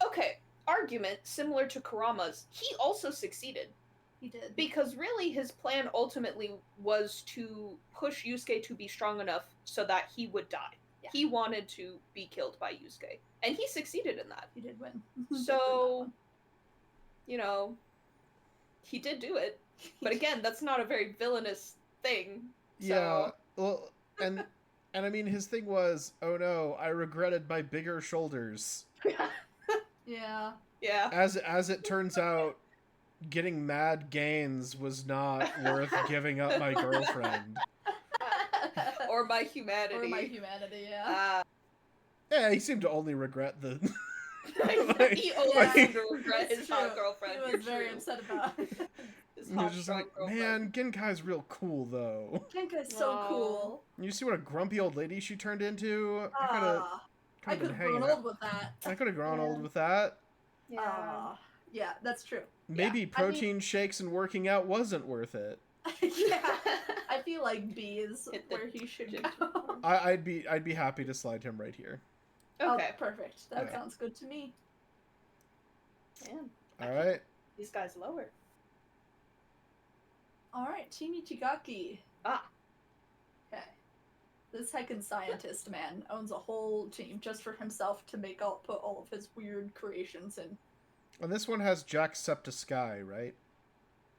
Okay, argument similar to Kurama's. He also succeeded. He did. Because really his plan ultimately was to push Yusuke to be strong enough so that he would die. Yeah. He wanted to be killed by Yusuke. And he succeeded in that. He did win. So, you know, he did do it. But again, that's not a very villainous thing. So. Yeah, well, and I mean, his thing was, oh no, I regretted my bigger shoulders. Yeah. Yeah. As it turns out, getting mad gains was not worth giving up my girlfriend. Or my humanity. Yeah. Yeah, he seemed to only regret the... he only seemed to regret his hot girlfriend. He was very upset about it. He was just like, man, Genkai's real cool, though. Genkai's so cool. You see what a grumpy old lady she turned into? I could have grown old with that. I could have grown old with that. Yeah, that's true. Maybe protein shakes and working out wasn't worth it. Yeah, I feel like B is where he should go. I'd be happy to slide him right here. Okay, perfect. That sounds good to me. Man, all right. These guys lower. All right, Team Ichigaki. Okay. This heckin' scientist man owns a whole team just for himself to put all of his weird creations in. And this one has Jacksepticeye, right?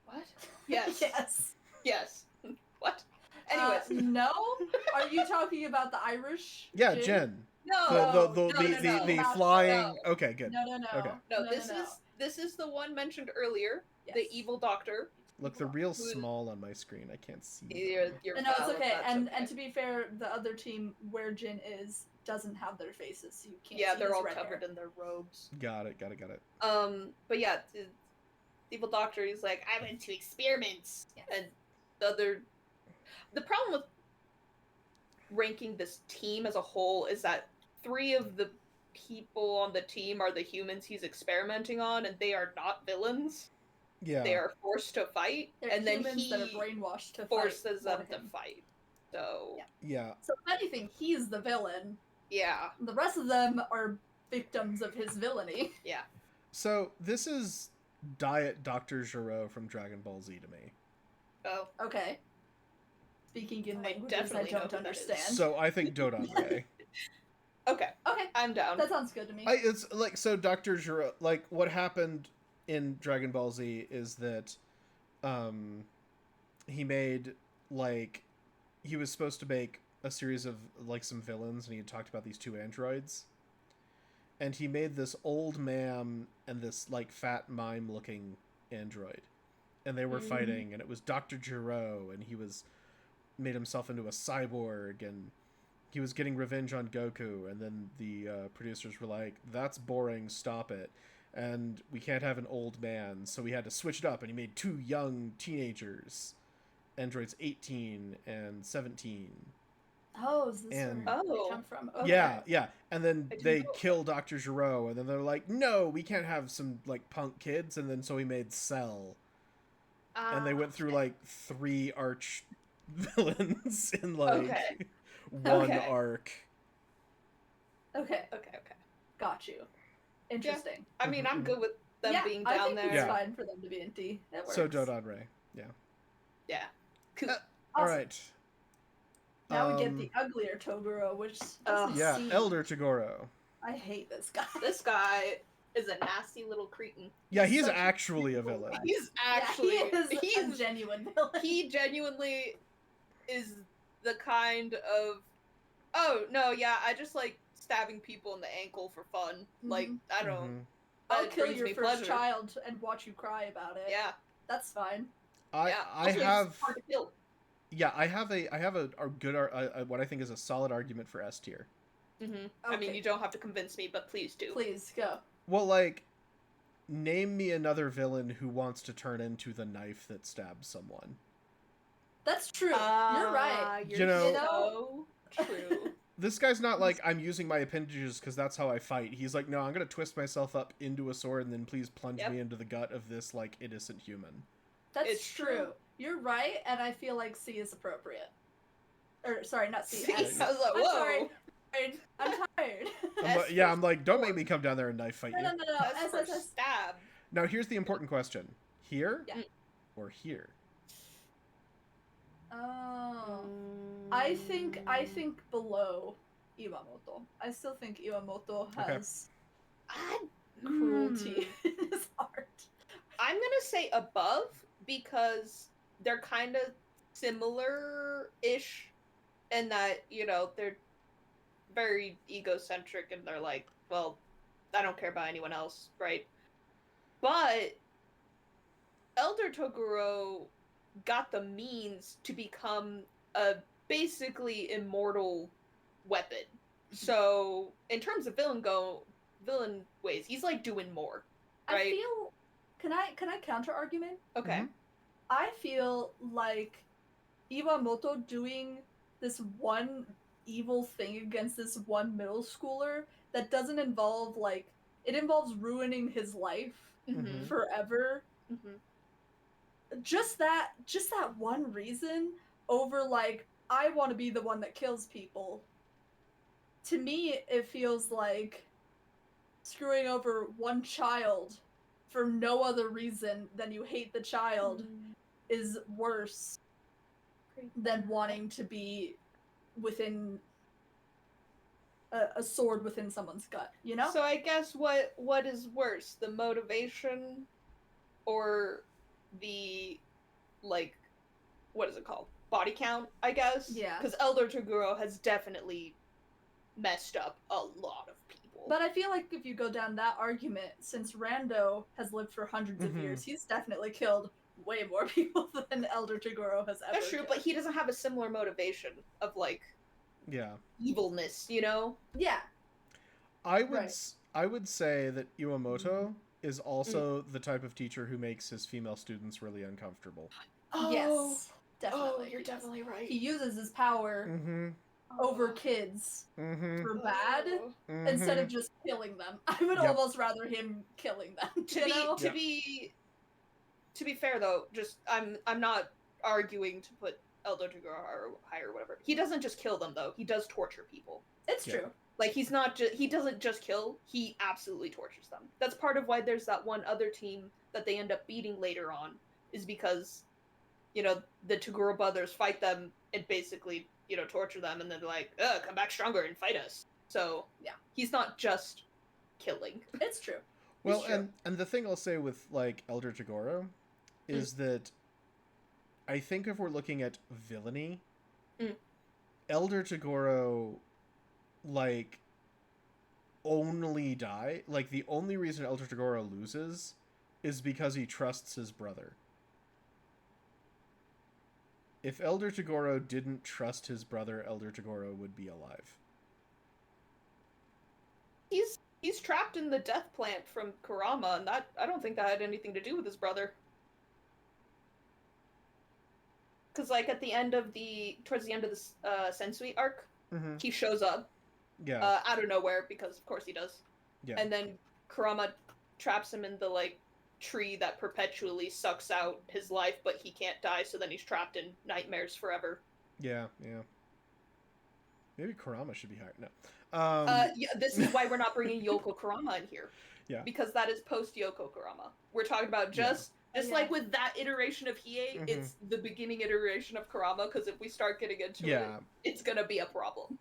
What? Yes. Yes. What? Anyways. No? Are you talking about the Irish? Yeah, Jen. No. The flying. No. Okay, good. No. Okay. No, this is the one mentioned earlier. Yes. The evil doctor. Look, they're real small on my screen. I can't see. You're no, it's okay. And to be fair, the other team where Jin is doesn't have their faces, so you can't. Yeah, see they're all red covered hair. in their robes. Got it. But yeah, evil doctor, he's like, I went to experiments. Yes. And the problem with ranking this team as a whole is that 3 of the people on the team are the humans he's experimenting on, and they are not villains. Yeah. They are forced to fight, They're and then humans he that are brainwashed to forces them fight to fight. So Yeah. So if anything, he's the villain. yeah. The rest of them are victims of his villainy. Yeah. So this is Diet Dr. Gero from Dragon Ball Z to me. Oh. Okay. Speaking in I languages definitely I know don't who that is. understand. So I think Dodonray. Okay. Okay. I'm down. That sounds good to me. It's like, so Dr. Gero, like, what happened in Dragon Ball Z is that he made, like, he was supposed to make a series of, like, some villains, and he had talked about these 2 androids. And he made this old man and this, like, fat mime-looking android. And they were fighting, and it was Dr. Gero, and he made himself into a cyborg, and he was getting revenge on Goku, and then the producers were like, that's boring, stop it. And we can't have an old man, so we had to switch it up, and he made 2 young teenagers, androids 18 and 17. Oh, is this And- where they come from? Okay. Yeah. And then I didn't they know. kill Dr. Gero, and then they're like, no, we can't have some, like, punk kids, and then so he made Cell. And they went through, like, 3 arch villains in, like, Okay. one Okay. arc. Okay. Okay. Got you. Interesting. I mean, I'm good with them Yeah, being I down think there. it's fine for them to be in D. That works. So Dodonray. Yeah. Awesome. Alright. Now we get the uglier Toguro, which doesn't Yeah, seem... Elder Toguro. I hate this guy. This guy is a nasty little cretin. Yeah, he's such a actually a villain. He's actually yeah, he is a genuine villain. he genuinely is the kind of, oh no, yeah, I just like stabbing people in the ankle for fun. Like, I don't. Mhm. I'll that kill brings your me first pleasure. child and watch you cry about it. Yeah. That's fine. Yeah. I Also, he's have hard to kill. yeah, I have a good what I think is a solid argument for S tier. Mm-hmm. I mean, Okay. you don't have to convince me, but please do. Please, go. Well, like, name me another villain who wants to turn into the knife that stabs someone. That's true. You're right. You're You know- so true. This guy's not like, I'm using my appendages because that's how I fight. He's like, no, I'm going to twist myself up into a sword and then please plunge Yep. me into the gut of this, like, innocent human. That's It's true. true. You're right, and I feel like C is appropriate. Or, sorry, not C. See, I S. was like, I'm whoa. sorry. I'm tired. I'm like, don't make me come down there and knife fight no, you. no, no, no. That's S, for S, S. stab. Now, here's the important question. Here Yeah. or here? Oh. I think below Iwamoto. I still think Iwamoto has cruelty in his heart. I'm gonna say above because they're kind of similar-ish in that, you know, they're very egocentric and they're like, well, I don't care about anyone else, right? But Elder Toguro got the means to become a basically immortal weapon. So, in terms of villain ways, he's like doing more, right? I feel. Can I counter argument? Okay. Mhm. I feel like Iwamoto doing this one evil thing against this one middle schooler that doesn't involve, like, it involves ruining his life Mm-hmm. forever. Mm-hmm. Just that one reason over, like, I want to be the one that kills people. To me, it feels like screwing over one child for no other reason than you hate the child is worse than wanting to be within a sword within someone's gut, you know? So I guess what is worse, the motivation or the, like, what is it called? Body count, I guess? Yeah. Because Elder Toguro has definitely messed up a lot of people. But I feel like if you go down that argument, since Rando has lived for hundreds of Mhm. years, he's definitely killed way more people than Elder Toguro has ever That's true, killed. but he doesn't have a similar motivation of, like, Yeah. evilness, you know? Yeah. I would Right. I would say that Iwamoto is also the type of teacher who makes his female students really uncomfortable. Oh, yes, definitely. Oh, you're definitely right. He uses his power over kids for bad instead of just killing them. I would almost rather him killing them. To be fair though, just I'm not arguing to put Elder Toguro higher or whatever. He doesn't just kill them though. He does torture people. It's true. Like he doesn't just kill, he absolutely tortures them. That's part of why there's that one other team that they end up beating later on, is because, you know, the Toguro brothers fight them and basically, you know, torture them, and then they're like, come back stronger and fight us. So yeah, he's not just killing. It's true. Well, it's true. And the thing I'll say with like Elder Toguro is that I think if we're looking at villainy, Elder Toguro, like, only like, the only reason Elder Toguro loses is because he trusts his brother. If Elder Toguro didn't trust his brother, Elder Toguro would be alive. He's trapped in the death plant from Kurama, and that, I don't think that had anything to do with his brother. Because, like, towards the end of the Sensui arc, he shows up. Yeah. Out of nowhere, because of course he does. Yeah. And then Kurama traps him in the, like, tree that perpetually sucks out his life, but he can't die, so then he's trapped in nightmares forever. Yeah. Maybe Kurama should be hired. No. Yeah, this is why we're not bringing Yoko Kurama in here. Yeah. Because that is post-Yoko Kurama. We're talking about just like with that iteration of Hiei, it's the beginning iteration of Kurama, because if we start getting into it, it's gonna be a problem.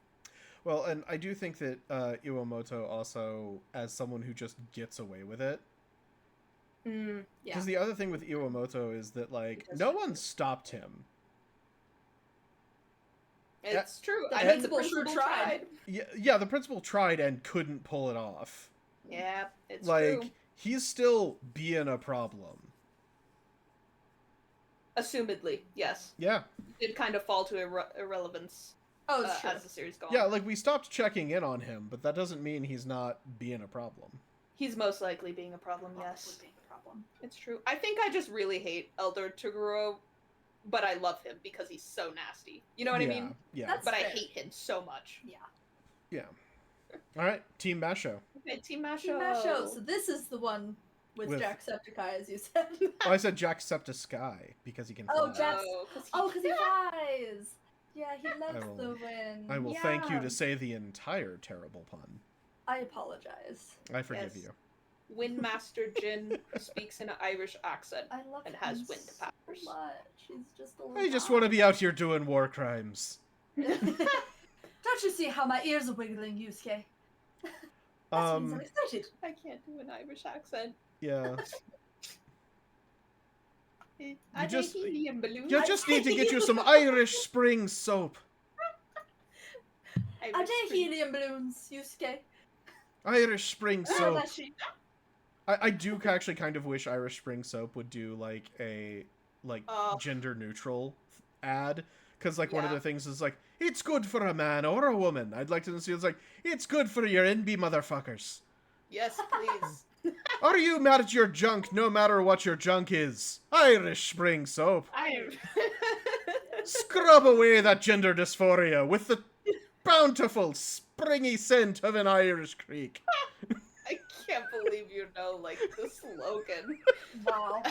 Well, and I do think that Iwamoto also, as someone who just gets away with it, because the other thing with Iwamoto is that, like, no one stopped him. It's true. The principal sure tried. Yeah, the principal tried and couldn't pull it off. Yeah, it's like, true. He's still being a problem. Assumedly, yes. Yeah. It did kind of fall to irrelevance as the series goes on. Yeah, like, we stopped checking in on him, but that doesn't mean he's not being a problem. He's most likely being a problem, yes. It's true. I think I just really hate Elder Toguro, but I love him because he's so nasty. You know what I mean? Yeah. That's but fair. I hate him so much. Yeah. All right, Team Masho. Okay, Team Masho. So this is the one with Jacksepticeye, as you said. Oh, I said Jacksepticeye because he can fly. Because he flies. Yeah, he loves the wind. I will thank you to say the entire terrible pun. I apologize. I forgive you. Windmaster Jin speaks in an Irish accent and has wind powers. So much. He's just a I just want to be out here doing war crimes. Don't you see how my ears are wiggling, Yusuke? That means I'm excited. I can't do an Irish accent. Yeah. You just need to get you some Irish spring soap. Are they helium balloons, Yusuke? Irish spring soap. I do actually kind of wish Irish Spring Soap would do, like, a, like, gender-neutral ad. Because, like, one of the things is, like, it's good for a man or a woman. I'd like to see it's like, it's good for your NB motherfuckers. Yes, please. Are you mad at your junk no matter what your junk is? Irish Spring Soap. Scrub away that gender dysphoria with the bountiful, springy scent of an Irish creek. I can't believe you know, like, the slogan. Wow.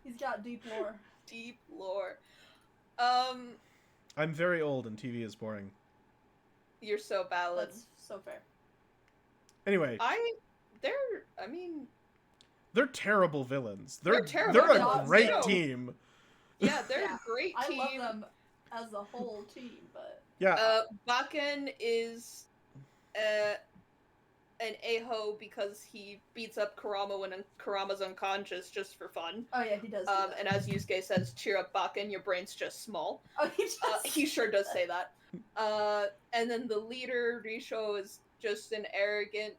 He's got deep lore. Deep lore. I'm very old and TV is boring. You're so valid. That's so fair. Anyway. They're terrible villains. They're a great team. Yeah, they're a great team. I love them as a whole team, but... Yeah. Bakken is an a-ho because he beats up Kurama when Kurama's unconscious just for fun. Oh yeah, he does. And as Yusuke says, cheer up Bakken, your brain's just small. Oh, he sure does say that. And then the leader, Risho, is just an arrogant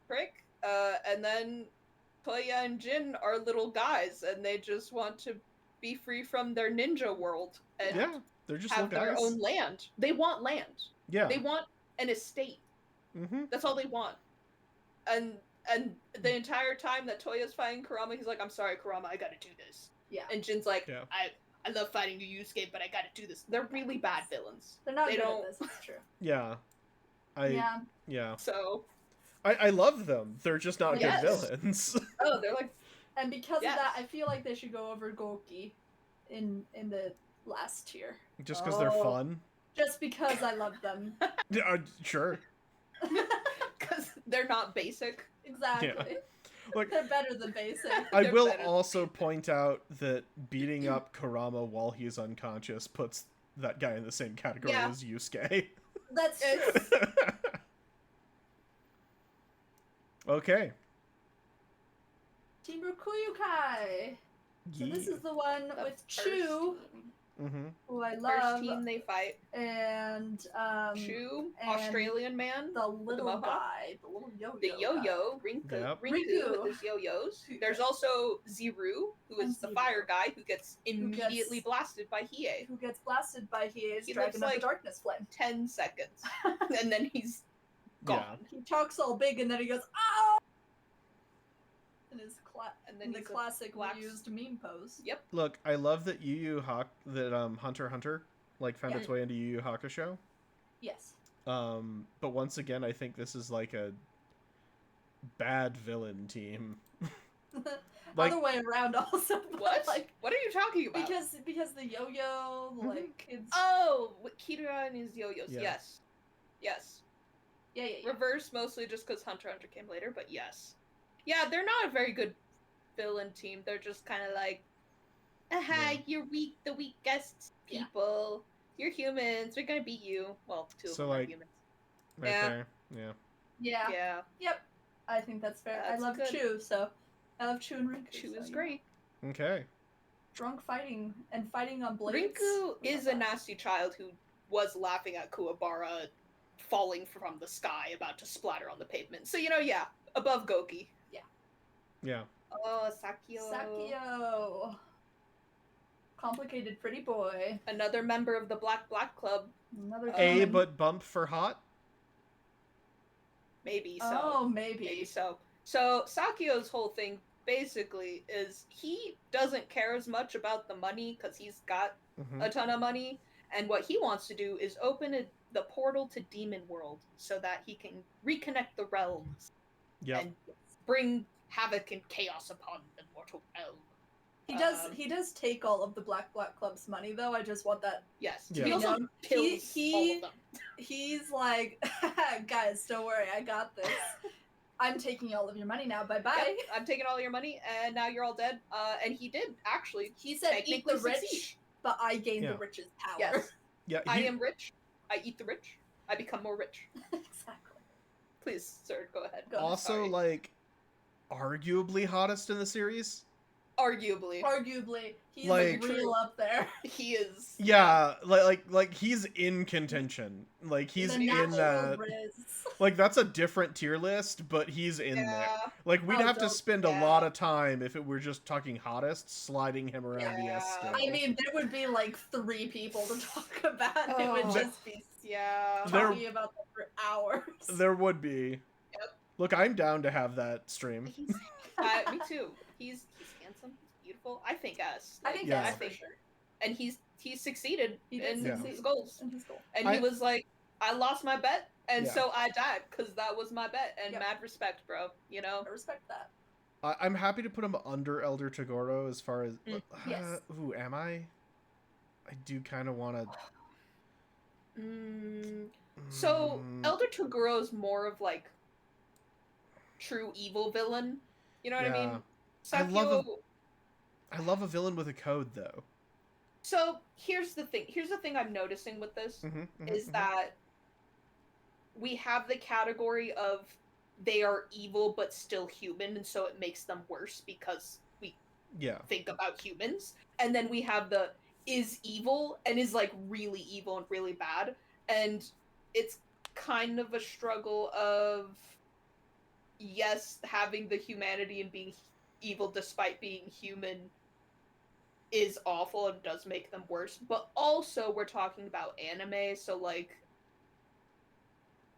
prick. And then Toya and Jin are little guys, and they just want to be free from their ninja world and they're just have their own land. They want land. Yeah. They want an estate. Mm-hmm. That's all they want. And And the entire time that Toya's fighting Kurama, he's like, I'm sorry, Kurama, I gotta do this. Yeah. And Jin's like, Yeah. I love fighting you, Yusuke, but I gotta do this. They're really bad villains. They're not good at this, it's true. Yeah. Yeah. So I love them. They're just not Yes. good villains. oh, they're like, And because Yes. of that, I feel like they should go over Goki in the last tier. Just because they're fun. Just because I love them. Sure. because they're not basic. Exactly. Yeah. Look, They're better than basic. I They're will better. also point out that beating up Kurama while he's unconscious puts that guy in the same category Yeah. as Yusuke. That's true. It's Okay. Team Rukuyukai. So this is the one the with first Chu, team. Mm-hmm. who I First love, team they fight. and Chu, and Australian man, the little mohawk? guy, the little yo-yo. the guy. yo-yo, Rinku, Yep. Rinku with his yo-yos. There's also Ziru, who is And the Ziru. fire guy who gets immediately blasted by Hiei. Who gets blasted by his He Dragon looks of like- the Darkness flame. 10 seconds. And then he's Yeah. gone. He talks all big and then he goes, "Oh!" In his And then in the he's a classic wax- reused meme pose. Yep. Look, I love that Hunter x Hunter like found Yeah. its way into Yu Yu Hakusho. Yes. But once again, I think this is like a bad villain team. Like- Other way around also. but, What? Like, What are you talking about? because the yo-yo, like, kids. Oh, with Kira and his yo-yos. Yeah. Yes. Yes. Yeah. Reverse mostly just because Hunter x Hunter came later, but yes. Yeah, they're not a very good villain team. They're just kind of like, aha, Yeah. you're weak, the weakest Yeah. people. You're humans. We're gonna beat you. Well, two of So, them are like- humans. Right Yeah. there. Yeah. Yeah. Yeah. Yep. I think that's fair. That's I love good. Chu, so I love Chu and Rinku. Chu so, is you great. Okay. know. Drunk fighting and fighting on blades. Rinku We is love a that. nasty child who was laughing at Kuwabara falling from the sky about to splatter on the pavement. So, yeah, above Goki. Yeah. Oh, Sakio. Sakio. Complicated pretty boy. Another member of the Black Club. Another A villain. but bump for hot. Maybe so. Oh, maybe. Maybe so. So Sakio's whole thing basically is he doesn't care as much about the money because he's got Mm-hmm. a ton of money, and what he wants to do is open the portal to Demon World so that he can reconnect the realms Yep. and bring havoc and chaos upon the mortal realm. He does take all of the Black Club's money though. I just want that. Yes. Yeah. He also You know, kills he- all of them. He's like, guys, don't worry, I got this. I'm taking all of your money now. Bye bye. Yep, I'm taking all your money, and now you're all dead. And he did actually. He said, "Eat the technically rich, succeed. but I gain Yeah. the rich's power." Yes. Yeah. I am rich. I eat the rich. I become more rich. Exactly. Please, sir, go ahead. Go. also Sorry. like arguably hottest in the series. Arguably, Arguably, he's Like- real up there. he is. Yeah, like he's in contention. Like he's The in natural that. Riz. Like that's a different tier list, but he's in there. Yeah. Like we'd Oh, have to don't- spend yeah. a lot of time if it were just talking hottest, sliding him around the S Yeah. scale. I mean, there would be like 3 people to talk about. It would Oh. just be Yeah. There- talking about them for hours. There would be. Yep. Look, I'm down to have that stream. He's, me too. He's handsome. He's beautiful. I think us. I think Yeah. that's I for think, sure. and he's succeeded He did in succeed. his goals. And his goal. And I- he was like, I lost my bet, and Yeah. so I died because that was my bet. And Yep. mad respect, bro. You know. I respect that. I'm happy to put him under Elder Togoro as far as. Yes. Who am I? I do kind of want to. So Elder Toguro is more of like true evil villain. You know what I mean? Yeah. Sakio. I love a villain with a code though. So here's the thing. Here's the thing I'm noticing with this is that we have the category of they are evil but still human, and so it makes them worse because we Yeah. think about humans. And then we have the is evil and is like really evil and really bad. And it's kind of a struggle of yes, having the humanity and being evil despite being human is awful and does make them worse. But also we're talking about anime, so like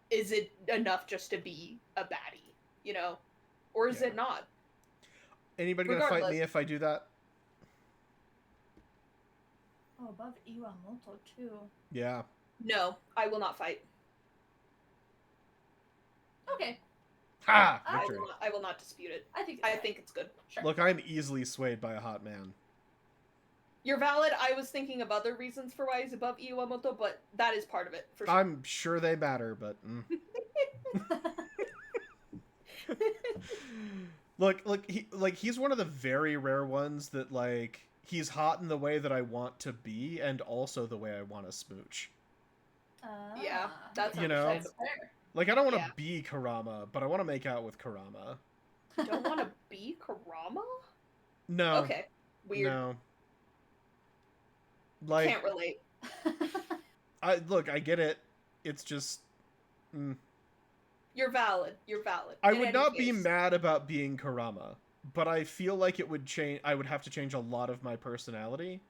is it enough just to be a baddie, you know? or is it not? Anybody gonna fight me if I do that? Oh, above Iwamoto too. Yeah. No, I will not fight. Okay. Ha! Victory. I will not dispute it. I think it's good. Sure. Look, I'm easily swayed by a hot man. You're valid. I was thinking of other reasons for why he's above Iwamoto, but that is part of it, for sure. I'm sure they matter, but... Look, he's one of the very rare ones that, like, he's hot in the way that I want to be, and also the way I want to smooch. Yeah, that's you know, fair. Like, I don't want to be Kurama, but I want to make out with Kurama. You don't want to be Kurama? No. Okay. Weird. No. Like, can't relate. I get it. It's just... You're valid. You're valid. I would not be mad about being Kurama, but I feel like it would change. I would have to change a lot of my personality.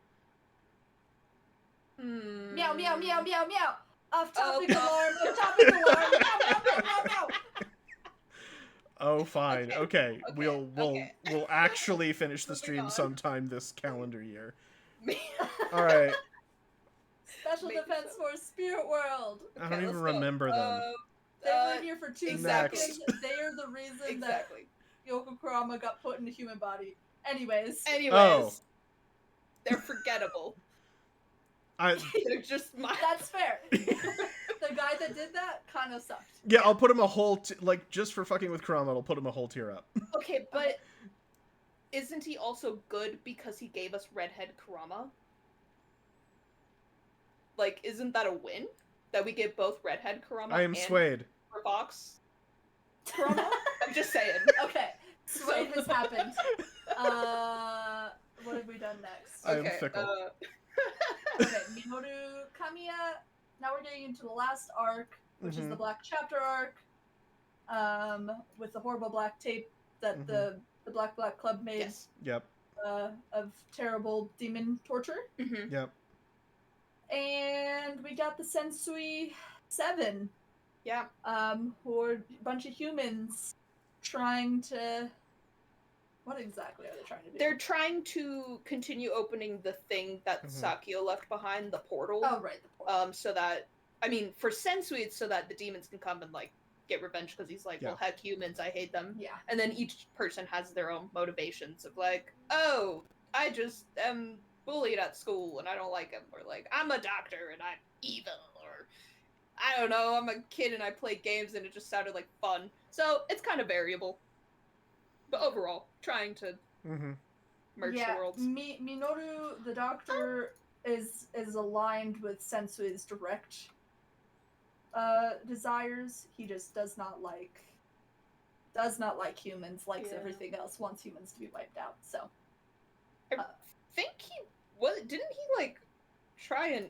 Meow, meow, meow, meow, meow. Off-topic alarm. Off-topic alarm. Meow, meow, meow, meow, meow. Oh, fine. Okay. We'll actually finish the stream sometime this calendar year. All right. Special Defense Force Spirit World. I don't even remember them. They were here for 2 seconds. They are the reason that Yoko Kurama got put in a human body. Anyways. Oh. They're forgettable. They're just That's fair. The guy that did that kind of sucked. Yeah, I'll put him a whole just for fucking with Kurama, I'll put him a whole tier up. Okay, but isn't he also good because he gave us Redhead Kurama? Like, isn't that a win? That we get both Redhead Kurama I am and swayed. Fox Kurama? I'm just saying. Okay. Swayed has happened. What have we done next? I am fickle. Okay, Minoru Kamiya. Now we're getting into the last arc, which is the Black Chapter arc, with the horrible black tape that the Black Club made. Yes. Yep. Of terrible demon torture. Yep. And we got the Sensui 7. Yeah. Who are a bunch of humans trying to... What exactly are they trying to do? They're trying to continue opening the thing that Sakio left behind, the portal. Oh, right, the portal. So that... I mean, for Sensui, it's so that the demons can come and, like, get revenge, because he's like, well, heck, humans, I hate them. Yeah. And then each person has their own motivations of, like, oh, I just am bullied at school and I don't like him, or like, I'm a doctor and I'm evil, or I don't know, I'm a kid and I play games and it just sounded like fun. So it's kind of variable, but overall trying to merge the worlds. Minoru the doctor is aligned with Sensui's direct desires. He just does not like humans, likes everything else, wants humans to be wiped out. So I think didn't he like try and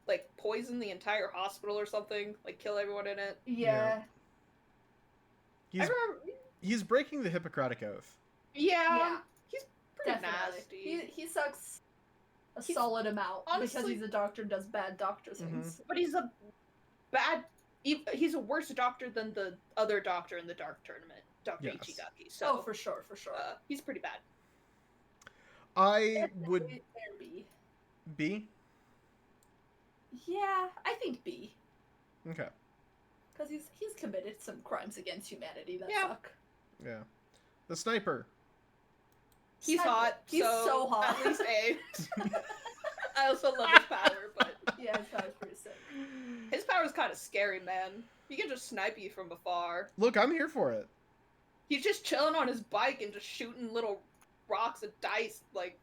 like poison the entire hospital or something, like kill everyone in it? Yeah. He's breaking the Hippocratic Oath. Yeah. He's pretty definitely nasty. He sucks a solid amount, honestly, because he's a doctor, does bad doctor things. But he's a worse doctor than the other doctor in the Dark Tournament, Dr. Ichigaki. So for sure. He's pretty bad. I would B. Yeah, I think B. Okay. Because he's committed some crimes against humanity that suck. Yeah. The sniper. He's hot. He's so hot. At least A. I also love his power, but yeah, his power's pretty sick. His power's kind of scary, man. He can just snipe you from afar. Look, I'm here for it. He's just chilling on his bike and just shooting little rocks and dice, like.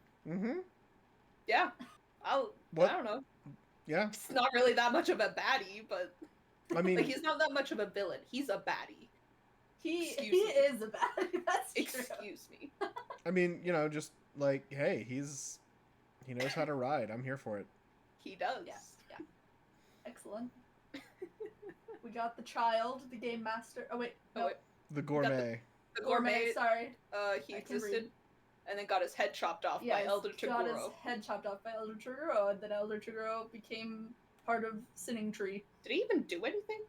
Yeah. I don't know. Yeah. It's not really that much of a baddie, but I mean, like, he's not that much of a villain. He's a baddie. He is a baddie. That's true. Excuse me. I mean, you know, just like, hey, he knows how to ride. I'm here for it. He does. Yeah. Excellent. We got the child, the game master. Oh wait, no. The gourmet. The gourmet. Sorry. He existed, and then got his head chopped off by Elder Toguro. Got his head chopped off by Elder Toguro, and then Elder Toguro became part of Sinning Tree. Did he even do anything?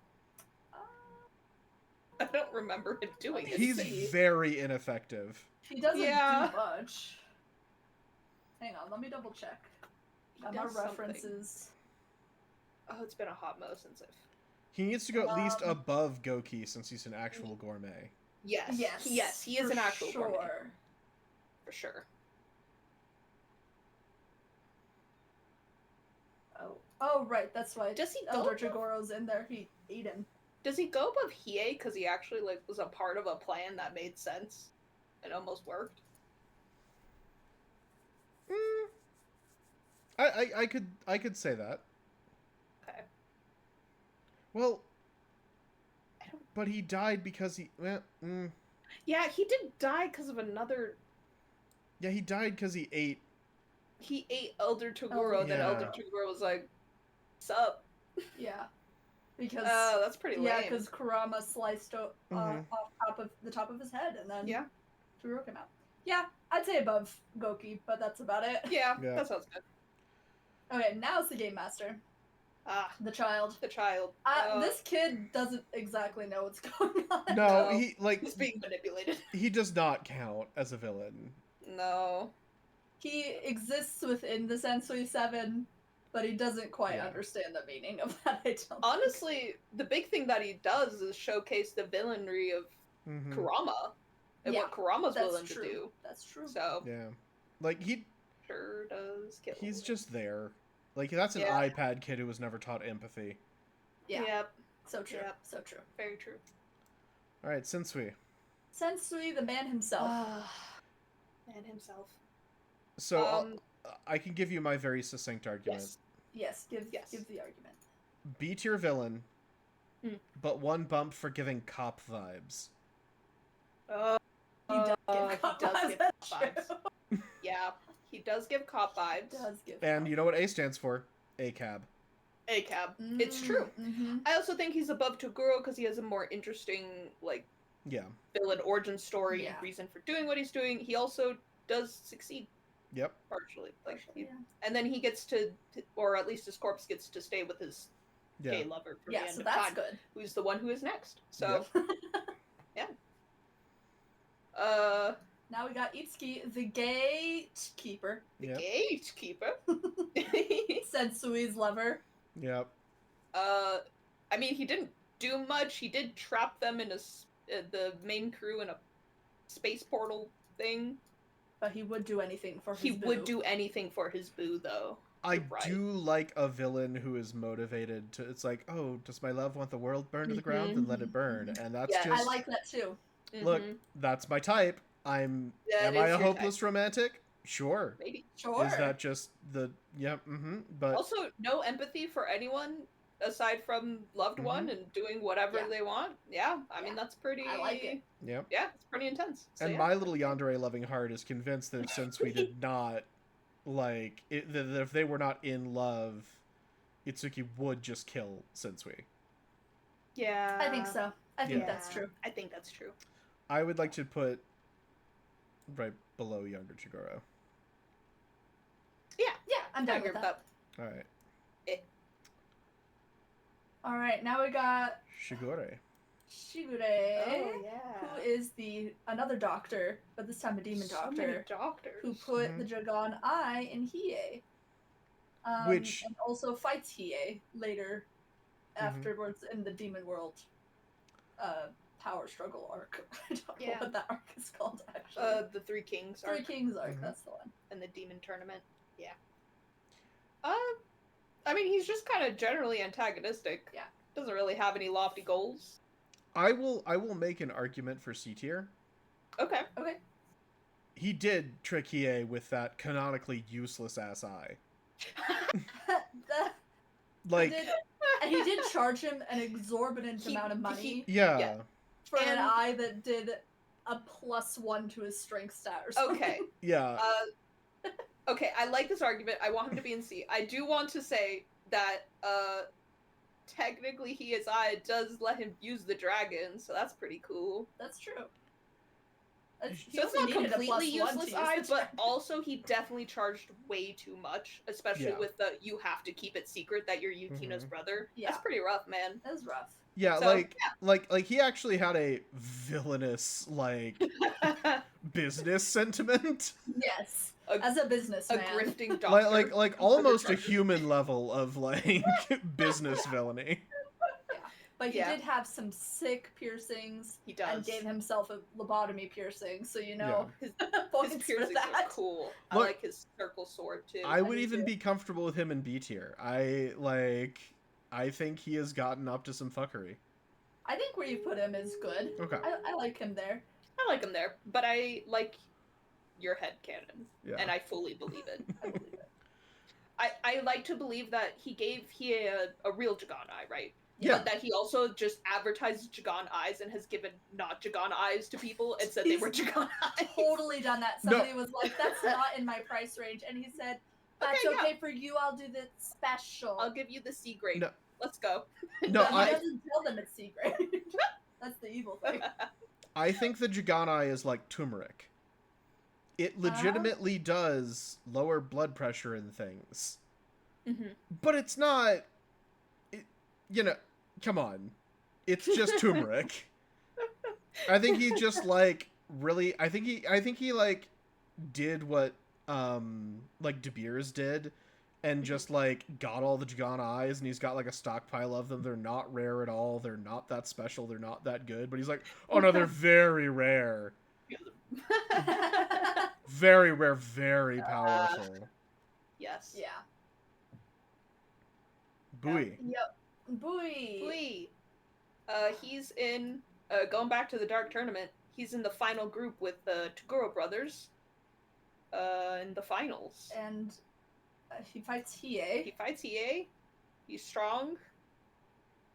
I don't remember him doing it. He's very ineffective. He doesn't do much. Hang on, let me double check. Got my references. Oh, it's been a hot mo since I've... He needs to go at least above Goki since he's an actual gourmet. Yes. Yes, he is an actual gourmet. For sure. Oh, right, that's why. Does he Elder Jagoro's in there. He ate him. Does he go above Hiei because he actually like was a part of a plan that made sense and almost worked? I could say that. Okay. Well, but he died because he... Yeah, he did die because of another... Yeah, he died because he ate... He ate Elder Toguro, then Elder Toguro was like, sup? Yeah. Because... that's pretty lame. Yeah, because Kurama sliced off the top of his head, and then Toguro came out. Yeah, I'd say above Goki, but that's about it. Yeah, that sounds good. Okay, now it's the Game Master. The child. The child. This kid doesn't exactly know what's going on. No, he's being manipulated. He does not count as a villain. No. He exists within the Sensui 7, but he doesn't quite understand the meaning of that, I don't Honestly, the big thing that he does is showcase the villainry of Kurama and what Kurama's willing to do. That's true. So yeah, like he sure does kill. He's just there. Like that's an iPad kid who was never taught empathy. Yeah. Yep. So true. Yep. So true. Very true. All right, Sensui. Sensui, the man himself. Man himself. So I can give you my very succinct argument. Yes. Give the argument. B tier villain, but one bump for giving cop vibes. He does give cop vibes. Yeah, he does give cop vibes. And you know what A stands for? ACAB. ACAB. It's true. I also think he's above Toguro because he has a more interesting, villain origin story and reason for doing what he's doing. He also does succeed. Yep. Partially. And then he gets to, or at least his corpse gets to stay with his gay lover for the end so of that's time, good. who's the one who is next. So, now we got Itsuki, the gatekeeper. The gatekeeper? Sensui's lover. Yep. I mean, he didn't do much. He did trap them in the main crew in a space portal thing. But he would do anything for his boo. He would do anything for his boo, though. I do like a villain who is motivated to... It's like, oh, does my love want the world burned to the ground? Then let it burn. And that's just... I like that, too. Look, that's my type. Am I a hopeless romantic? Sure. Maybe. Sure. Is that just the... But... Also, no empathy for anyone aside from loved one and doing whatever they want. Yeah, I mean, that's pretty... I like it. Yep. Yeah, it's pretty intense. So, and my little yandere loving heart is convinced that since we did not, that if they were not in love, Itsuki would just kill Sensui. Yeah. I think so. I think that's true. I think that's true. I would like to put right below younger Chigoro. Yeah. Yeah, I'm down with that. All right. All right, now we got Shigure. Shigure, who is another doctor, but this time a demon doctor. So many doctors. Who put the Jogan Eye in Hiei. Which... And also fights Hiei later, afterwards in the demon world power struggle arc. I don't know what that arc is called, actually. The Three Kings arc. Three Kings arc, that's the one. And the demon tournament. Yeah. I mean, he's just kind of generally antagonistic. Yeah. Doesn't really have any lofty goals. I will make an argument for C tier. Okay. He did trick Hiei with that canonically useless ass eye. And he did charge him an exorbitant amount of money. For an eye that did a +1 to his strength stat or something. Okay. Yeah. Okay, I like this argument. I want him to be in C. I do want to say that, technically his eye does let him use the dragon, so that's pretty cool. That's true. So it's not completely useless eye, but also he definitely charged way too much, especially with the you have to keep it secret that you're Yukino's brother. Yeah. That's pretty rough, man. That is rough. Yeah, So, like he actually had a villainous business sentiment. Yes, as a a businessman. grifting doctor. like almost a human level of business villainy. Yeah, but he did have some sick piercings. He does. And gave himself a lobotomy piercing, so his piercings are cool. I like his circle sword too. I would even be comfortable with him in B tier. I think he has gotten up to some fuckery. I think where you put him is good. Okay. I like him there. I like him there, but I like your headcanon. Yeah. And I fully believe it. I believe it. I like to believe that he gave a real Jagan eye, right? Yeah. But that he also just advertised Jagan eyes and has given not Jagan eyes to people and said they were Jagan eyes. Totally done that. Somebody was like, that's not in my price range. And he said, that's okay for you, I'll do the special. I'll give you the C grade. No. Let's go. No, he doesn't tell them it's C grade. That's the evil thing. I think the Jagan eye is like turmeric. It legitimately does lower blood pressure and things. Mm-hmm. But it's not... come on. It's just turmeric. I think he just, really... I think he did what, De Beers did, and just, got all the Jagan eyes, and he's got, a stockpile of them. They're not rare at all. They're not that special. They're not that good. But he's like, oh, no, they're very rare. Very rare, very powerful. Yes. Yeah. Bui. Yep. Bui. He's in, going back to the Dark Tournament, he's in the final group with the Toguro brothers, in the finals. And he fights Hiei. He's strong.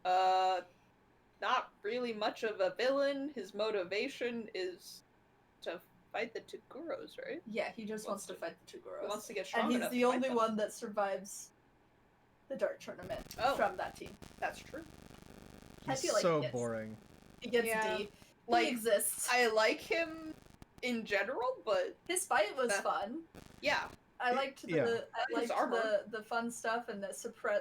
Not really much of a villain. His motivation is to fight the Toguros, right? Yeah, he just wants to fight the Toguros. He wants to get strong enough. And he's the only them. one that survives the Dark Tournament from that team. That's true. He's I feel like so boring. He gets D. He exists. I like him in general, but his fight was fun. Yeah. I liked the fun stuff, and the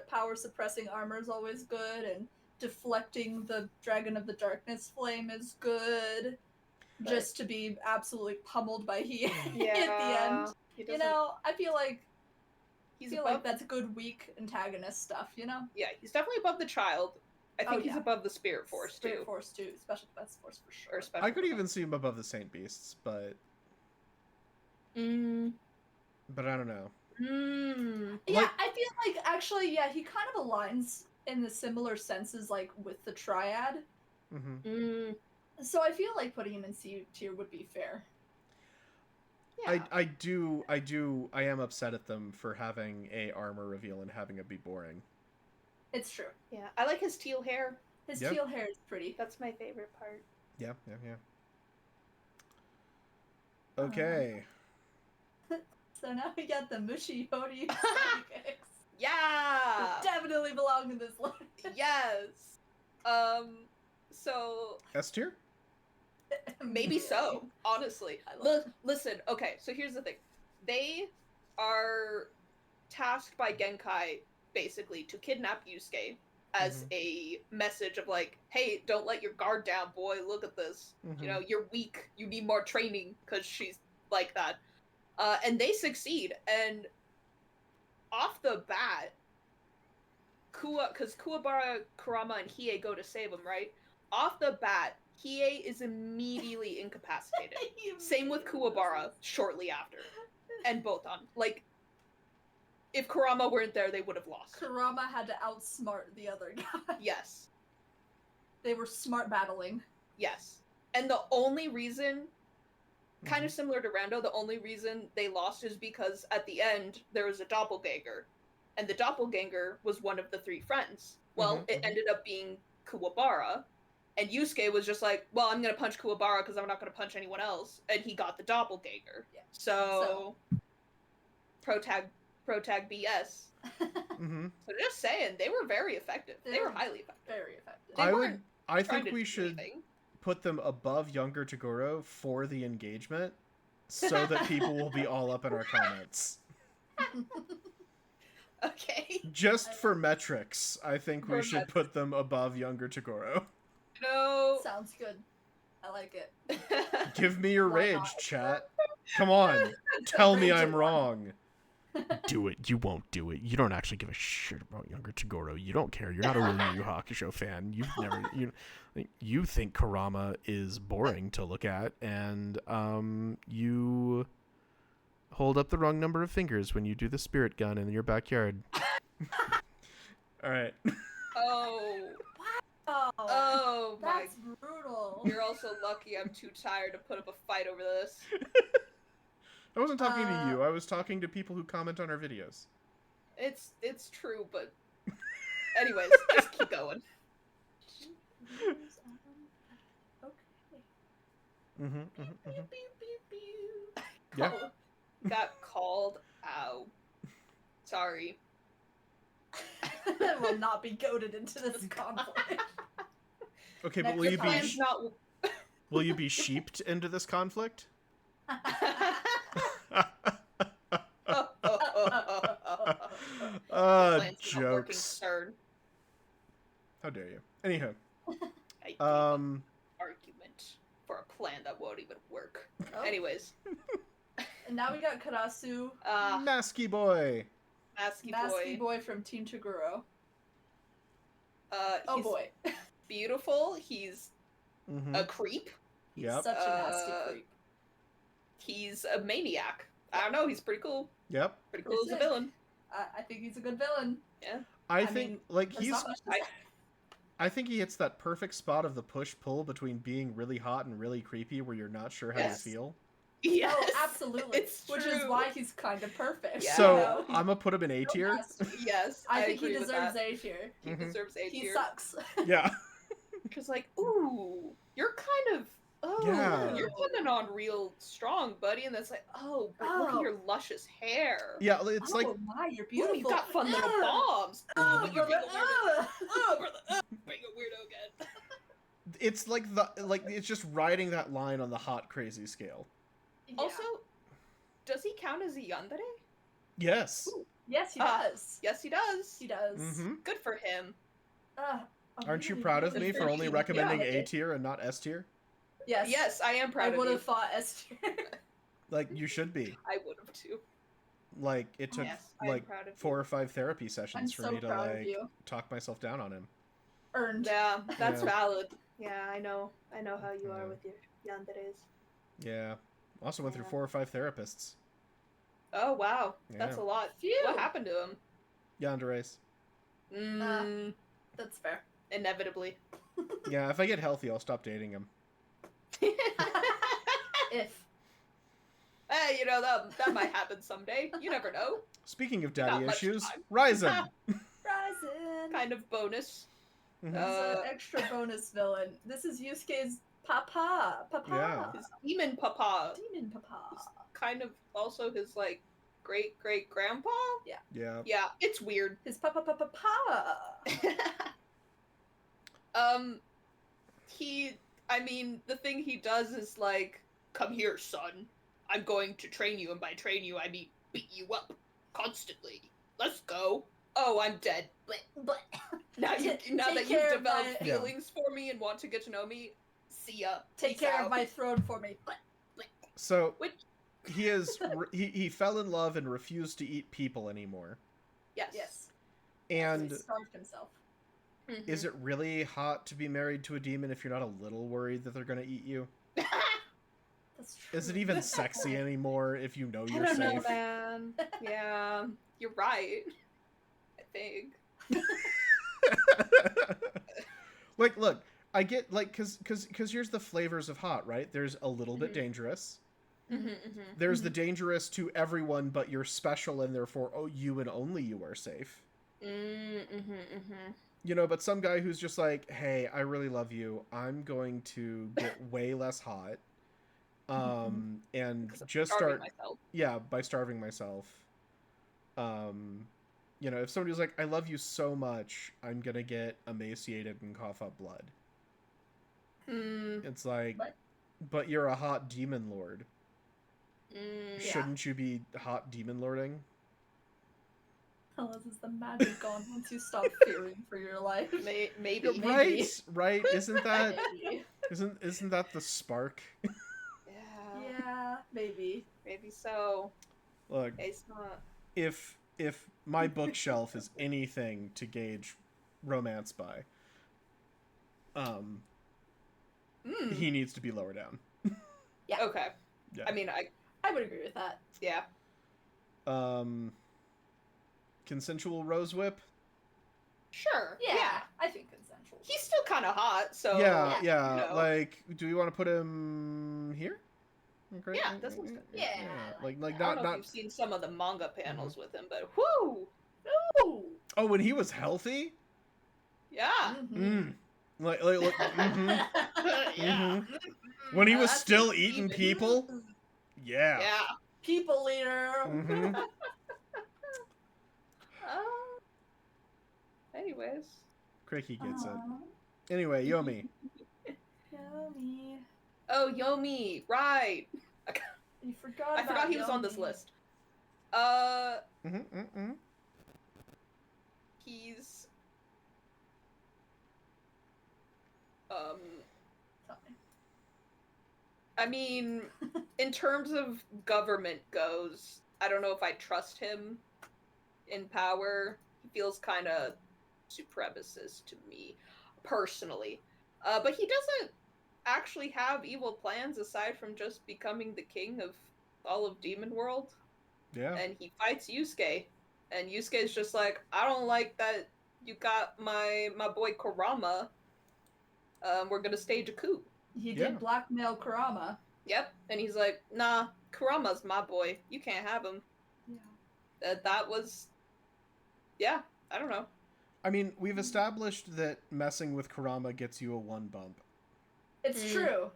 power suppressing armor is always good, and deflecting the Dragon of the Darkness flame is good. But just to be absolutely pummeled by Hiei at the end. I feel like that's good weak antagonist stuff, Yeah, he's definitely above the child. I think he's above the Spirit Force too. Spirit Force too. Special Defense Force for sure. I could even see him above the Saint Beasts, but but I don't know. Yeah, I feel like actually, he kind of aligns in the similar senses with the Triad. Mm-hmm. So I feel like putting him in C tier would be fair. Yeah. I am upset at them for having a armor reveal and having it be boring. It's true. Yeah, I like his teal hair. His teal hair is pretty. That's my favorite part. Yeah. Okay. So now we got the Mushi Yori kicks. Yeah! They definitely belong in this list. Yes! So... S tier? Maybe so, honestly. Listen, okay, so here's the thing. They are tasked by Genkai, basically, to kidnap Yusuke as a message of hey, don't let your guard down, boy, look at this. You're weak, you need more training, because she's like that. And they succeed, and off the bat, because Kuwabara, Kurama, and Hiei go to save him, right? Off the bat, Hiei is immediately incapacitated. Same with Kuwabara shortly after. And Botan. If Kurama weren't there, they would have lost. Kurama had to outsmart the other guy. Yes. They were smart battling. Yes. And the only reason, kind of similar to Rando, the only reason they lost is because at the end, there was a doppelganger. And the doppelganger was one of the three friends. Well, it ended up being Kuwabara. And Yusuke was just like, well, I'm going to punch Kuwabara because I'm not going to punch anyone else. And he got the doppelganger. Yeah. So Protag BS. So just saying, they were very effective. They were highly effective. Very effective. I think we should put them above Younger Toguro for the engagement so that people will be all up in our comments. Okay. Just for metrics, I think we should put them above younger Toguro. No. Sounds good. I like it. Give me your Why rage, not? chat. Come on. Tell me Rage I'm it. wrong. Do it. You won't do it. You don't actually give a shit about younger Toguro. You don't care. You're not a real Yu Yu Hakusho fan. You think Kurama is boring to look at, and you hold up the wrong number of fingers when you do the spirit gun in your backyard. All right. Oh. Oh, my. that's brutal. You're also lucky I'm too tired to put up a fight over this. I wasn't talking to you. I was talking to people who comment on our videos. It's true, but anyways, just keep going. Okay. Yeah. Got called out. Sorry. Will not be goaded into this conflict. Okay, but will you be sheeped into this conflict? Jokes. Cern. How dare you? Anyhow. Argument for a plan that won't even work. Oh. Anyways. And now we got Karasu. Masky boy. Masky boy from Team Toguro. He's boy. Beautiful. He's a creep. Yep. Such a nasty creep. He's a maniac. I don't know. He's pretty cool. Yep. Pretty cool as a villain. I think he's a good villain. Yeah. I think I think he hits that perfect spot of the push-pull between being really hot and really creepy where you're not sure how you feel. Yes. Oh, absolutely. Which is why he's kind of perfect. Yeah. So, I'm gonna put him in A tier. Yes. I think he deserves A tier. He deserves A tier. He sucks. Yeah. Because, like, ooh, you're kind of, you're coming on real strong, buddy. And that's like, but look at your luscious hair. Yeah, it's like, my, you're beautiful. Ooh, you've got fun little bombs. But you're being a weirdo. Being a weirdo again. It's like it's just riding that line on the hot crazy scale. Yeah. Also, does he count as a yandere? Yes. Ooh, yes, he does. Yes, he does. He does. Mm-hmm. Good for him. Aren't you proud of me for only recommending A tier and not S tier? Yes. Yes, I am proud of you. I would have thought S tier. Like, you should be. I would have too. Like, it took 4 or 5 therapy sessions for me to talk myself down on him. Earned. Yeah, that's valid. Yeah, I know how you are with your yanderes. Yeah. Also went through 4 or 5 therapists. Oh wow, that's a lot. Phew. What happened to him? Yanderes. That's fair. Inevitably. Yeah, if I get healthy, I'll stop dating him. If. Hey, that might happen someday. You never know. Speaking of daddy issues, Ryzen. Ryzen. Kind of bonus. He's an extra bonus villain. This is Yusuke's papa. Yeah. His demon papa. Demon papa. It's kind of also his, like, great-great-grandpa? Yeah. Yeah. Yeah, it's weird. His papa. The thing he does is, like, come here, son. I'm going to train you, and by train you, I mean beat you up constantly. Let's go. Oh, I'm dead. But now that you've developed feelings for me and want to get to know me, see ya. Take care of my throne for me. So he fell in love and refused to eat people anymore. Yes. And he starved himself. Is it really hot to be married to a demon if you're not a little worried that they're gonna eat you? That's true. Is it even sexy anymore if you know you're I don't safe? know, man. Yeah, you're right. I think. Like, look, I get, like, cause here's the flavors of hot, right? There's a little bit dangerous. There's the dangerous to everyone, but you're special, and therefore, you and only you are safe. You know, but some guy who's just like, hey, I really love you. I'm going to get way less hot. And just start, by starving myself. You know, if somebody was like, I love you so much, I'm gonna get emaciated and cough up blood. It's like, but you're a hot demon lord. Shouldn't you be hot demon lording? Unless is the magic gone once you stop fearing for your life. Maybe. Right? Isn't that Maybe. isn't that the spark? Yeah, maybe. Maybe so. Look, It's not. if my bookshelf is anything to gauge romance by, he needs to be lower down. Yeah. Okay. Yeah. I mean, I would agree with that. yeah. Consensual rose whip. Sure. Yeah, I think consensual. He's still kind of hot, so Yeah. you know. Like, do we want to put him here? Okay. Yeah, that sounds good. Yeah. Like I don't know if you've seen some of the manga panels with him, but whoo! Ooh. Oh, when he was healthy. Yeah. Like, Yeah. When he was still eating people. Yeah. Yeah. People eater. Anyways. Cricky gets it. Anyway, Yomi. Yomi. Oh, Yomi, right. You forgot. I forgot he was on this list. He's I mean, in terms of government goes, I don't know if I trust him in power. He feels kind of supremacist to me, personally. But he doesn't actually have evil plans aside from just becoming the king of all of Demon World. Yeah. And he fights Yusuke. And Yusuke's just like, I don't like that you got my boy Kurama. We're gonna stage a coup. He did blackmail Kurama. Yep. And he's like, nah, Kurama's my boy. You can't have him. Yeah. That was... Yeah, I don't know. I mean, we've established that messing with Kurama gets you a 1 bump. It's true.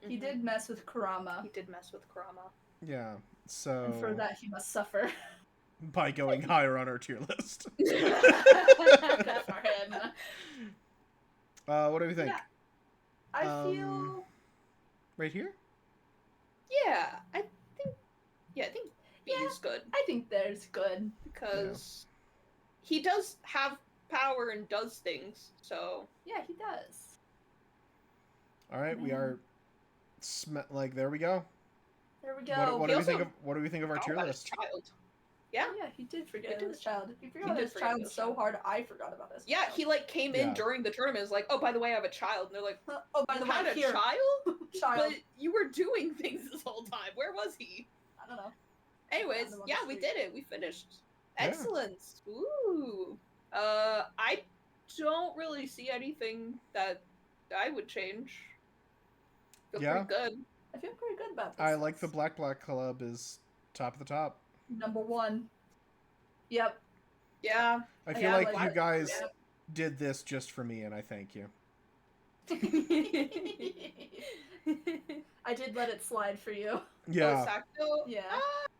He did mess with Kurama. He did mess with Kurama. Yeah, so... And for that, he must suffer. By going higher on our tier list. Good for him. What do we think? Yeah. I feel... Right here? Yeah, I think B is good. I think there's good. Because he does have power and does things, so... Yeah, he does. Alright, we are... like, there we go. There we go. What do we think of our tier list? Child. Yeah. Yeah, he did forget his child. He forgot He did his forget child his so child. hard, I forgot about his Yeah, child. he like came in during the tournament. Is like, oh, by the way, I have a child, and they're like, oh, by the way, had a here. child? Child. But you were doing things this whole time. Where was he? I don't know. Anyways, yeah, we did it. We finished. Excellent. Ooh. I don't really see anything that I would change. Feel pretty good. I feel pretty good about this. I like the Black Club is top of the top. Number 1. Yep. Yeah. I feel like you guys did this just for me, and I thank you. I did let it slide for you. Yeah. Yeah.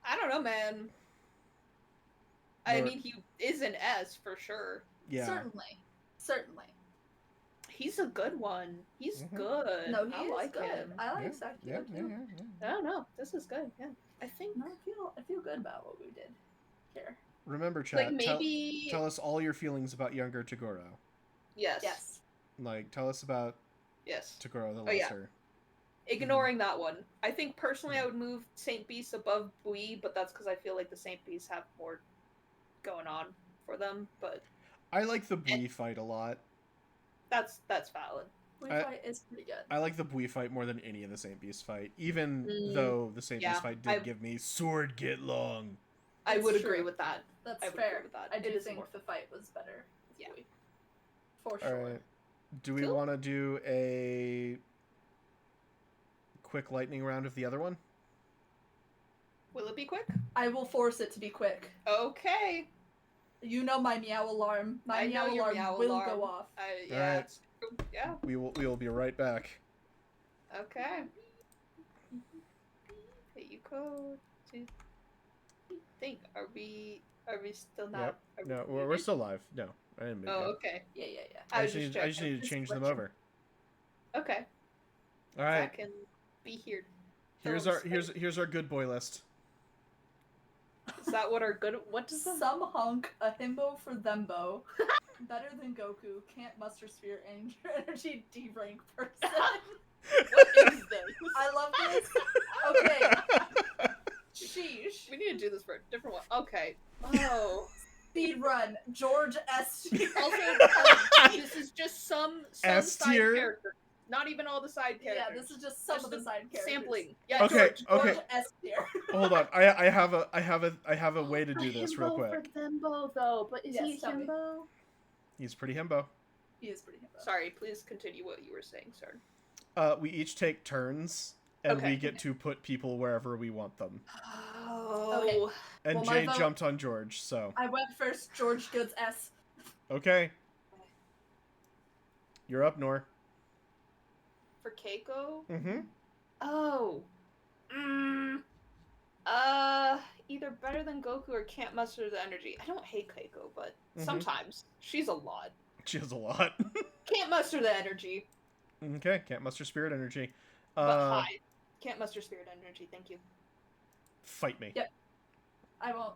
I don't know, man. I mean, he is an S for sure. Yeah. Certainly. He's a good one. He's good. No, he I is like good. him. I like Sakuya too. I don't know. This is good. Yeah. I think. No, I feel good about what we did here. Remember, chat. Like maybe tell us all your feelings about younger Toguro. Yes. Yes. Like, tell us about Toguro the Lesser. Ignoring that one. I think personally I would move Saint Beast above Bui, but that's because I feel like the Saint Beasts have more going on for them. But I like the Bui fight a lot. That's valid. Bui fight is pretty good. I like the Bui fight more than any of the Saint Beast fight, even though the Saint Beast fight did give me sword get long. I would agree with that. That's fair. I did think the fight was better. Yeah. Bui. For sure. Alright. Do we want to do a quick lightning round of the other one? Will it be quick? I will force it to be quick. Okay. You know my meow alarm. My meow alarm will go off. Yeah. Yeah. We will be right back. Okay. Hey, you go to think. Are we still not? Yep. No, we're still live. No, I didn't move. Oh, okay. Yeah. I just need to change them over. Okay. All right. I can be here. Here's our good boy list. Is that what our good? What does that? Some hunk, a himbo for thembo. Better than Goku, can't muster spirit energy, D rank person. What is this? I love this. Okay. Sheesh. We need to do this for a different one. Okay. Oh. Speed run. George S. tier. Also, this is just some S side tier? character. Not even all the side characters. Yeah, this is just some of the side characters. Sampling. Yeah. Okay, George okay. S. tier. Hold on. I have a way to do this real quick. For Thembo, though, but is he Yes, a tell me. himbo? He's pretty himbo. He is pretty himbo. Sorry, please continue what you were saying, sir. We each take turns, and Okay. we get to put people wherever we want them. Oh. Okay. And Well, my Jay vote- jumped on George, so I went first. George Goods S. okay. You're up, Nor. For Keiko? Mm-hmm. Oh. Either better than Goku or can't muster the energy. I don't hate Keiko, but sometimes she's a lot. She has a lot. Can't muster the energy. Okay, can't muster spirit energy. But hi. Can't muster spirit energy, thank you. Fight me. Yep. I won't.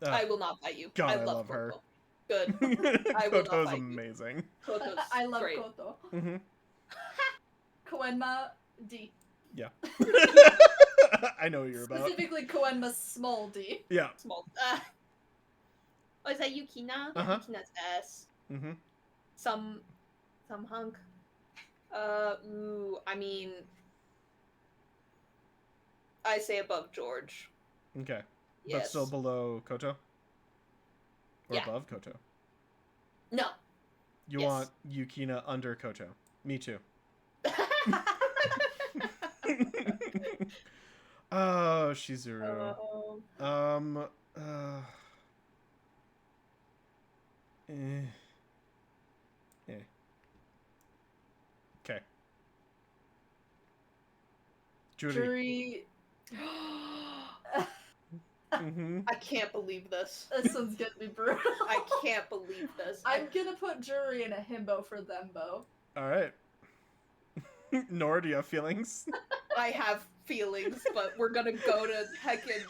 I will not fight you. God, I I love love her. Koto. Good. I will not Koto's fight you. amazing. Koto's I love great. Koto. Mm-hmm. Koenma D. Yeah. I know what you're about. Specifically Koenma's small D. Yeah. Small. Oh, is that Yukina? Uh-huh. Yukina's S. Mm-hmm. Some hunk. I mean, I say above George. Okay. Yes. But still below Koto? Or Yeah. above Koto? No. You Yes. want Yukina under Koto. Me too. Oh, Shizuru. Okay. Jury. Mm-hmm. I can't believe this. This one's gonna be brutal. I can't believe this. I'm gonna put Jury in a himbo for Thembo. All right. Nor, do you have feelings? I have feelings, but we're gonna go to heckin'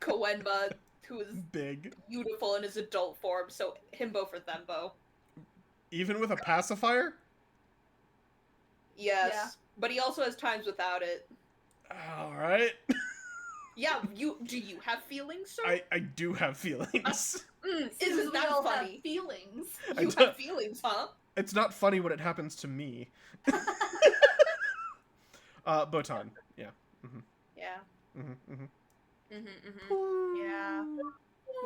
Koenma, who is Big. beautiful in his adult form, so himbo for Thembo. Even with a pacifier? Yes. Yeah. But he also has times without it. All right. Yeah, do you have feelings, sir? I do have feelings. Isn't Isn't that funny? Have feelings. I You don't- have feelings, huh? It's not funny when it happens to me. Botan. Yeah. Mm-hmm. Yeah. Mm-hmm. Mm-hmm. Mm-hmm. Yeah.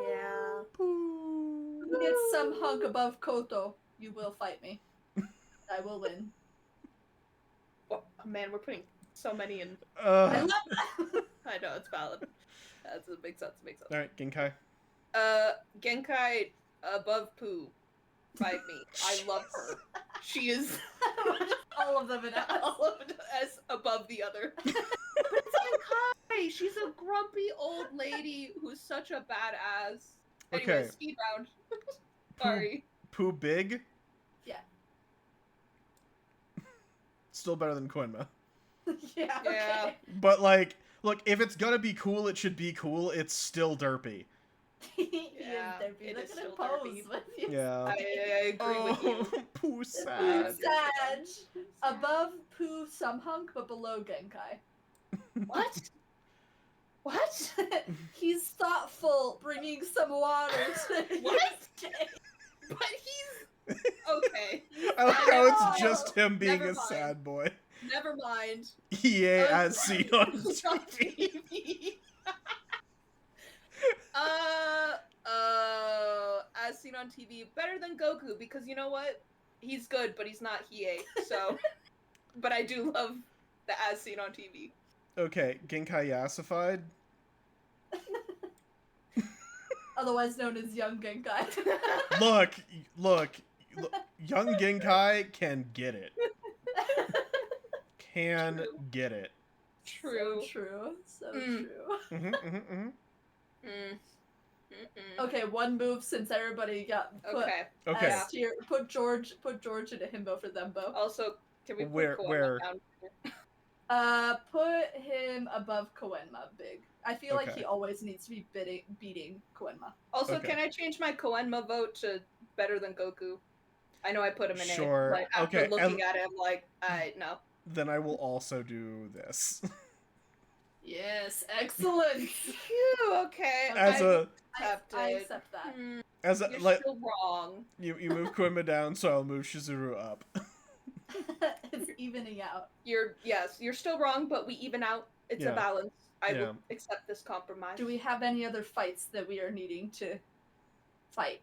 Yeah. You get some hunk above Koto, you will fight me. I will win. Oh, man, we're putting so many in. I love I know, it's valid. It makes sense. Makes sense. All right, Genkai. Genkai above Pooh. By me. I love her. She is all of them in S. all of S above the other. But it's Genkai! She's a grumpy old lady who's such a badass. Anyway, Okay. speed round. Sorry. Pooh big? Yeah. Still better than Koenma. Yeah, okay. Yeah. But, like, look, if it's gonna be cool, it should be cool. It's still derpy. He Yeah, is derpy. it Look is at him still pose derpy. with you. Yeah. I agree with you. Pooh Pooh sad. Sag. Above Pooh some hunk, but below Genkai. What? What? He's thoughtful, bringing some water to What? Yusuke. But he's okay. I like how it's Oh, just him being never a mind. sad boy. Never mind. EA as seen on It's on TV. TV. As seen on TV, better than Goku because you know what? He's good, but he's not Hiei. So, but I do love the as seen on TV. Okay, Genkai Yassified. Otherwise known as Young Genkai. Look, young Genkai can get it. Can True. get it. True. So true. So Mm. true. Mm-hmm, mm-hmm, mm-hmm. Mm. Mm-mm. Okay, one move since everybody got put Okay. Okay. S tier. Put George in a himbo for Thembo. Also, can we put Where- Koenma where? down here? Put him above Koenma, big. I feel like Okay. he always needs to be beating Koenma. Also, Okay. can I change my Koenma vote to better than Goku? I know I put him in Sure. A, but after Okay, looking at it, I'm like, no. Then I will also do this. Yes, excellent. Phew, okay. As I I accept that. As a, You're like, still wrong. you move Koenma down, so I'll move Shizuru up. It's evening out. You're still wrong, but we even out. It's a balance. I will accept this compromise. Do we have any other fights that we are needing to fight?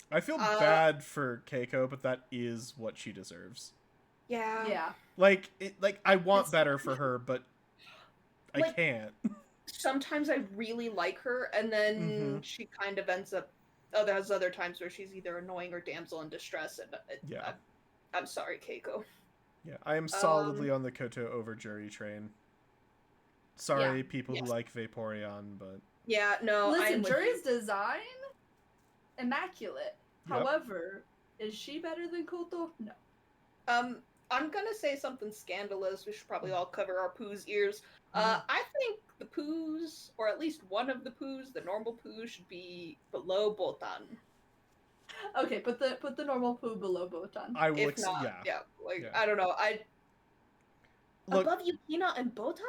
I feel bad for Keiko, but that is what she deserves. Yeah. Like I want better for her, but I can't. Sometimes I really like her, and then she kind of ends up. Oh, there's other times where she's either annoying or damsel in distress, and I'm sorry, Keiko. Yeah, I am solidly on the Koto over Jury train. Sorry, people who like Vaporeon, but no. Listen, Jury's design, immaculate. Yep. However, is she better than Koto? No. I'm gonna say something scandalous. We should probably all cover our Poo's ears. I think the Poos, or at least one of the Poos, the normal Poo, should be below Botan. Okay, put the normal Poo below Botan. I will. If not, I don't know. Above Yukina and Botan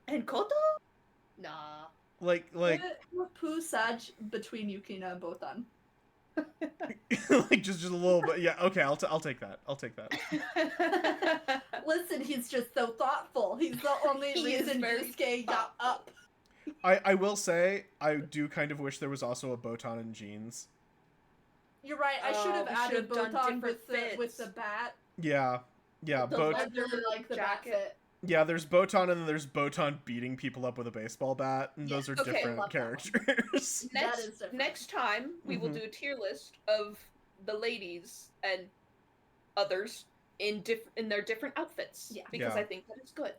and Koto? Nah. Like put Poo Sag between Yukina and Botan. like just a little bit. Yeah, okay, I'll take that. I'll take that. Listen, he's just so thoughtful. He's the only reason Yusuke got up. I will say, I do kind of wish there was also a Botan in jeans. You're right. I should have added Botan with the bat. Yeah, Botan like the jacket. Bat fit. Yeah, there's Botan, and then there's Botan beating people up with a baseball bat, and those are different characters. Next time, we will do a tier list of the ladies and others in their different outfits. Because I think that is good.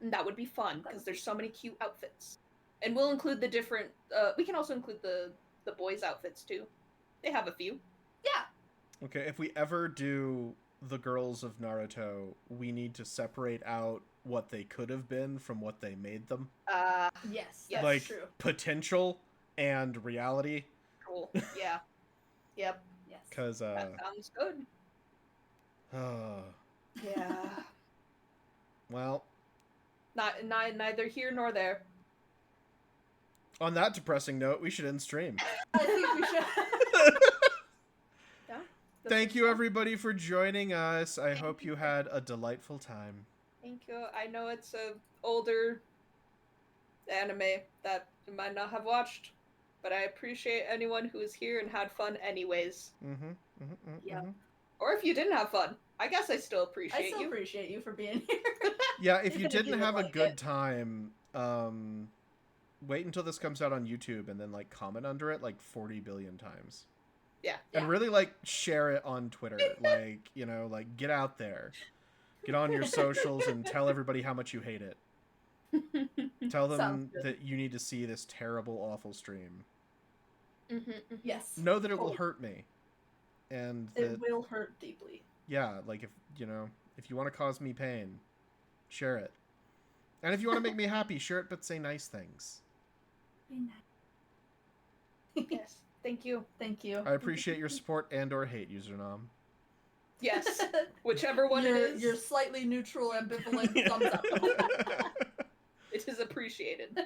And that would be fun, because there's so many cute outfits. And we'll include the different... we can also include the boys' outfits, too. They have a few. Yeah. Okay, if we ever do the girls of Naruto, we need to separate out what they could have been from what they made them. Yes, that's like, true. Potential and reality. Cool. Yeah. Yep. Yes. Because that sounds good. Yeah. Well. Neither here nor there. On that depressing note, we should end stream. I think we should. Thank you, everybody, for joining us. I hope you had a delightful time. Thank you. I know it's an older anime that you might not have watched, but I appreciate anyone who is here and had fun anyways. Yeah. Or if you didn't have fun, I guess I still appreciate you. I still appreciate you for being here. Yeah, if you didn't have a good time, wait until this comes out on YouTube and then, like, comment under it, like, 40 billion times. Yeah. And really, like, share it on Twitter. Like, you know, like, get out there. Get on your socials and tell everybody how much you hate it. Tell them that you need to see this terrible, awful stream. Yes. Know that it will hurt me. And it will hurt deeply. Yeah, like, if, you know, if you want to cause me pain, share it. And if you want to make me happy, share it, but say nice things. Be nice. Yes. Thank you. Thank you. I appreciate your support and or hate, Usernom. Yes. Whichever one it is. Your slightly neutral, ambivalent thumbs up. It is appreciated.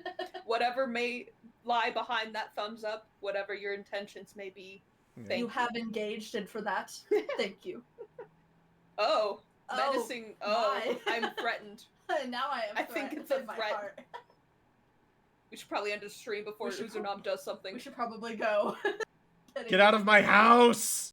Whatever may lie behind that thumbs up, whatever your intentions may be, thank you. Have engaged, and for that, thank you. Oh. Menacing. Oh, I'm threatened. Now I think it's a threat. We should probably end the stream before Usernom does something. We should probably go. Get out of my house!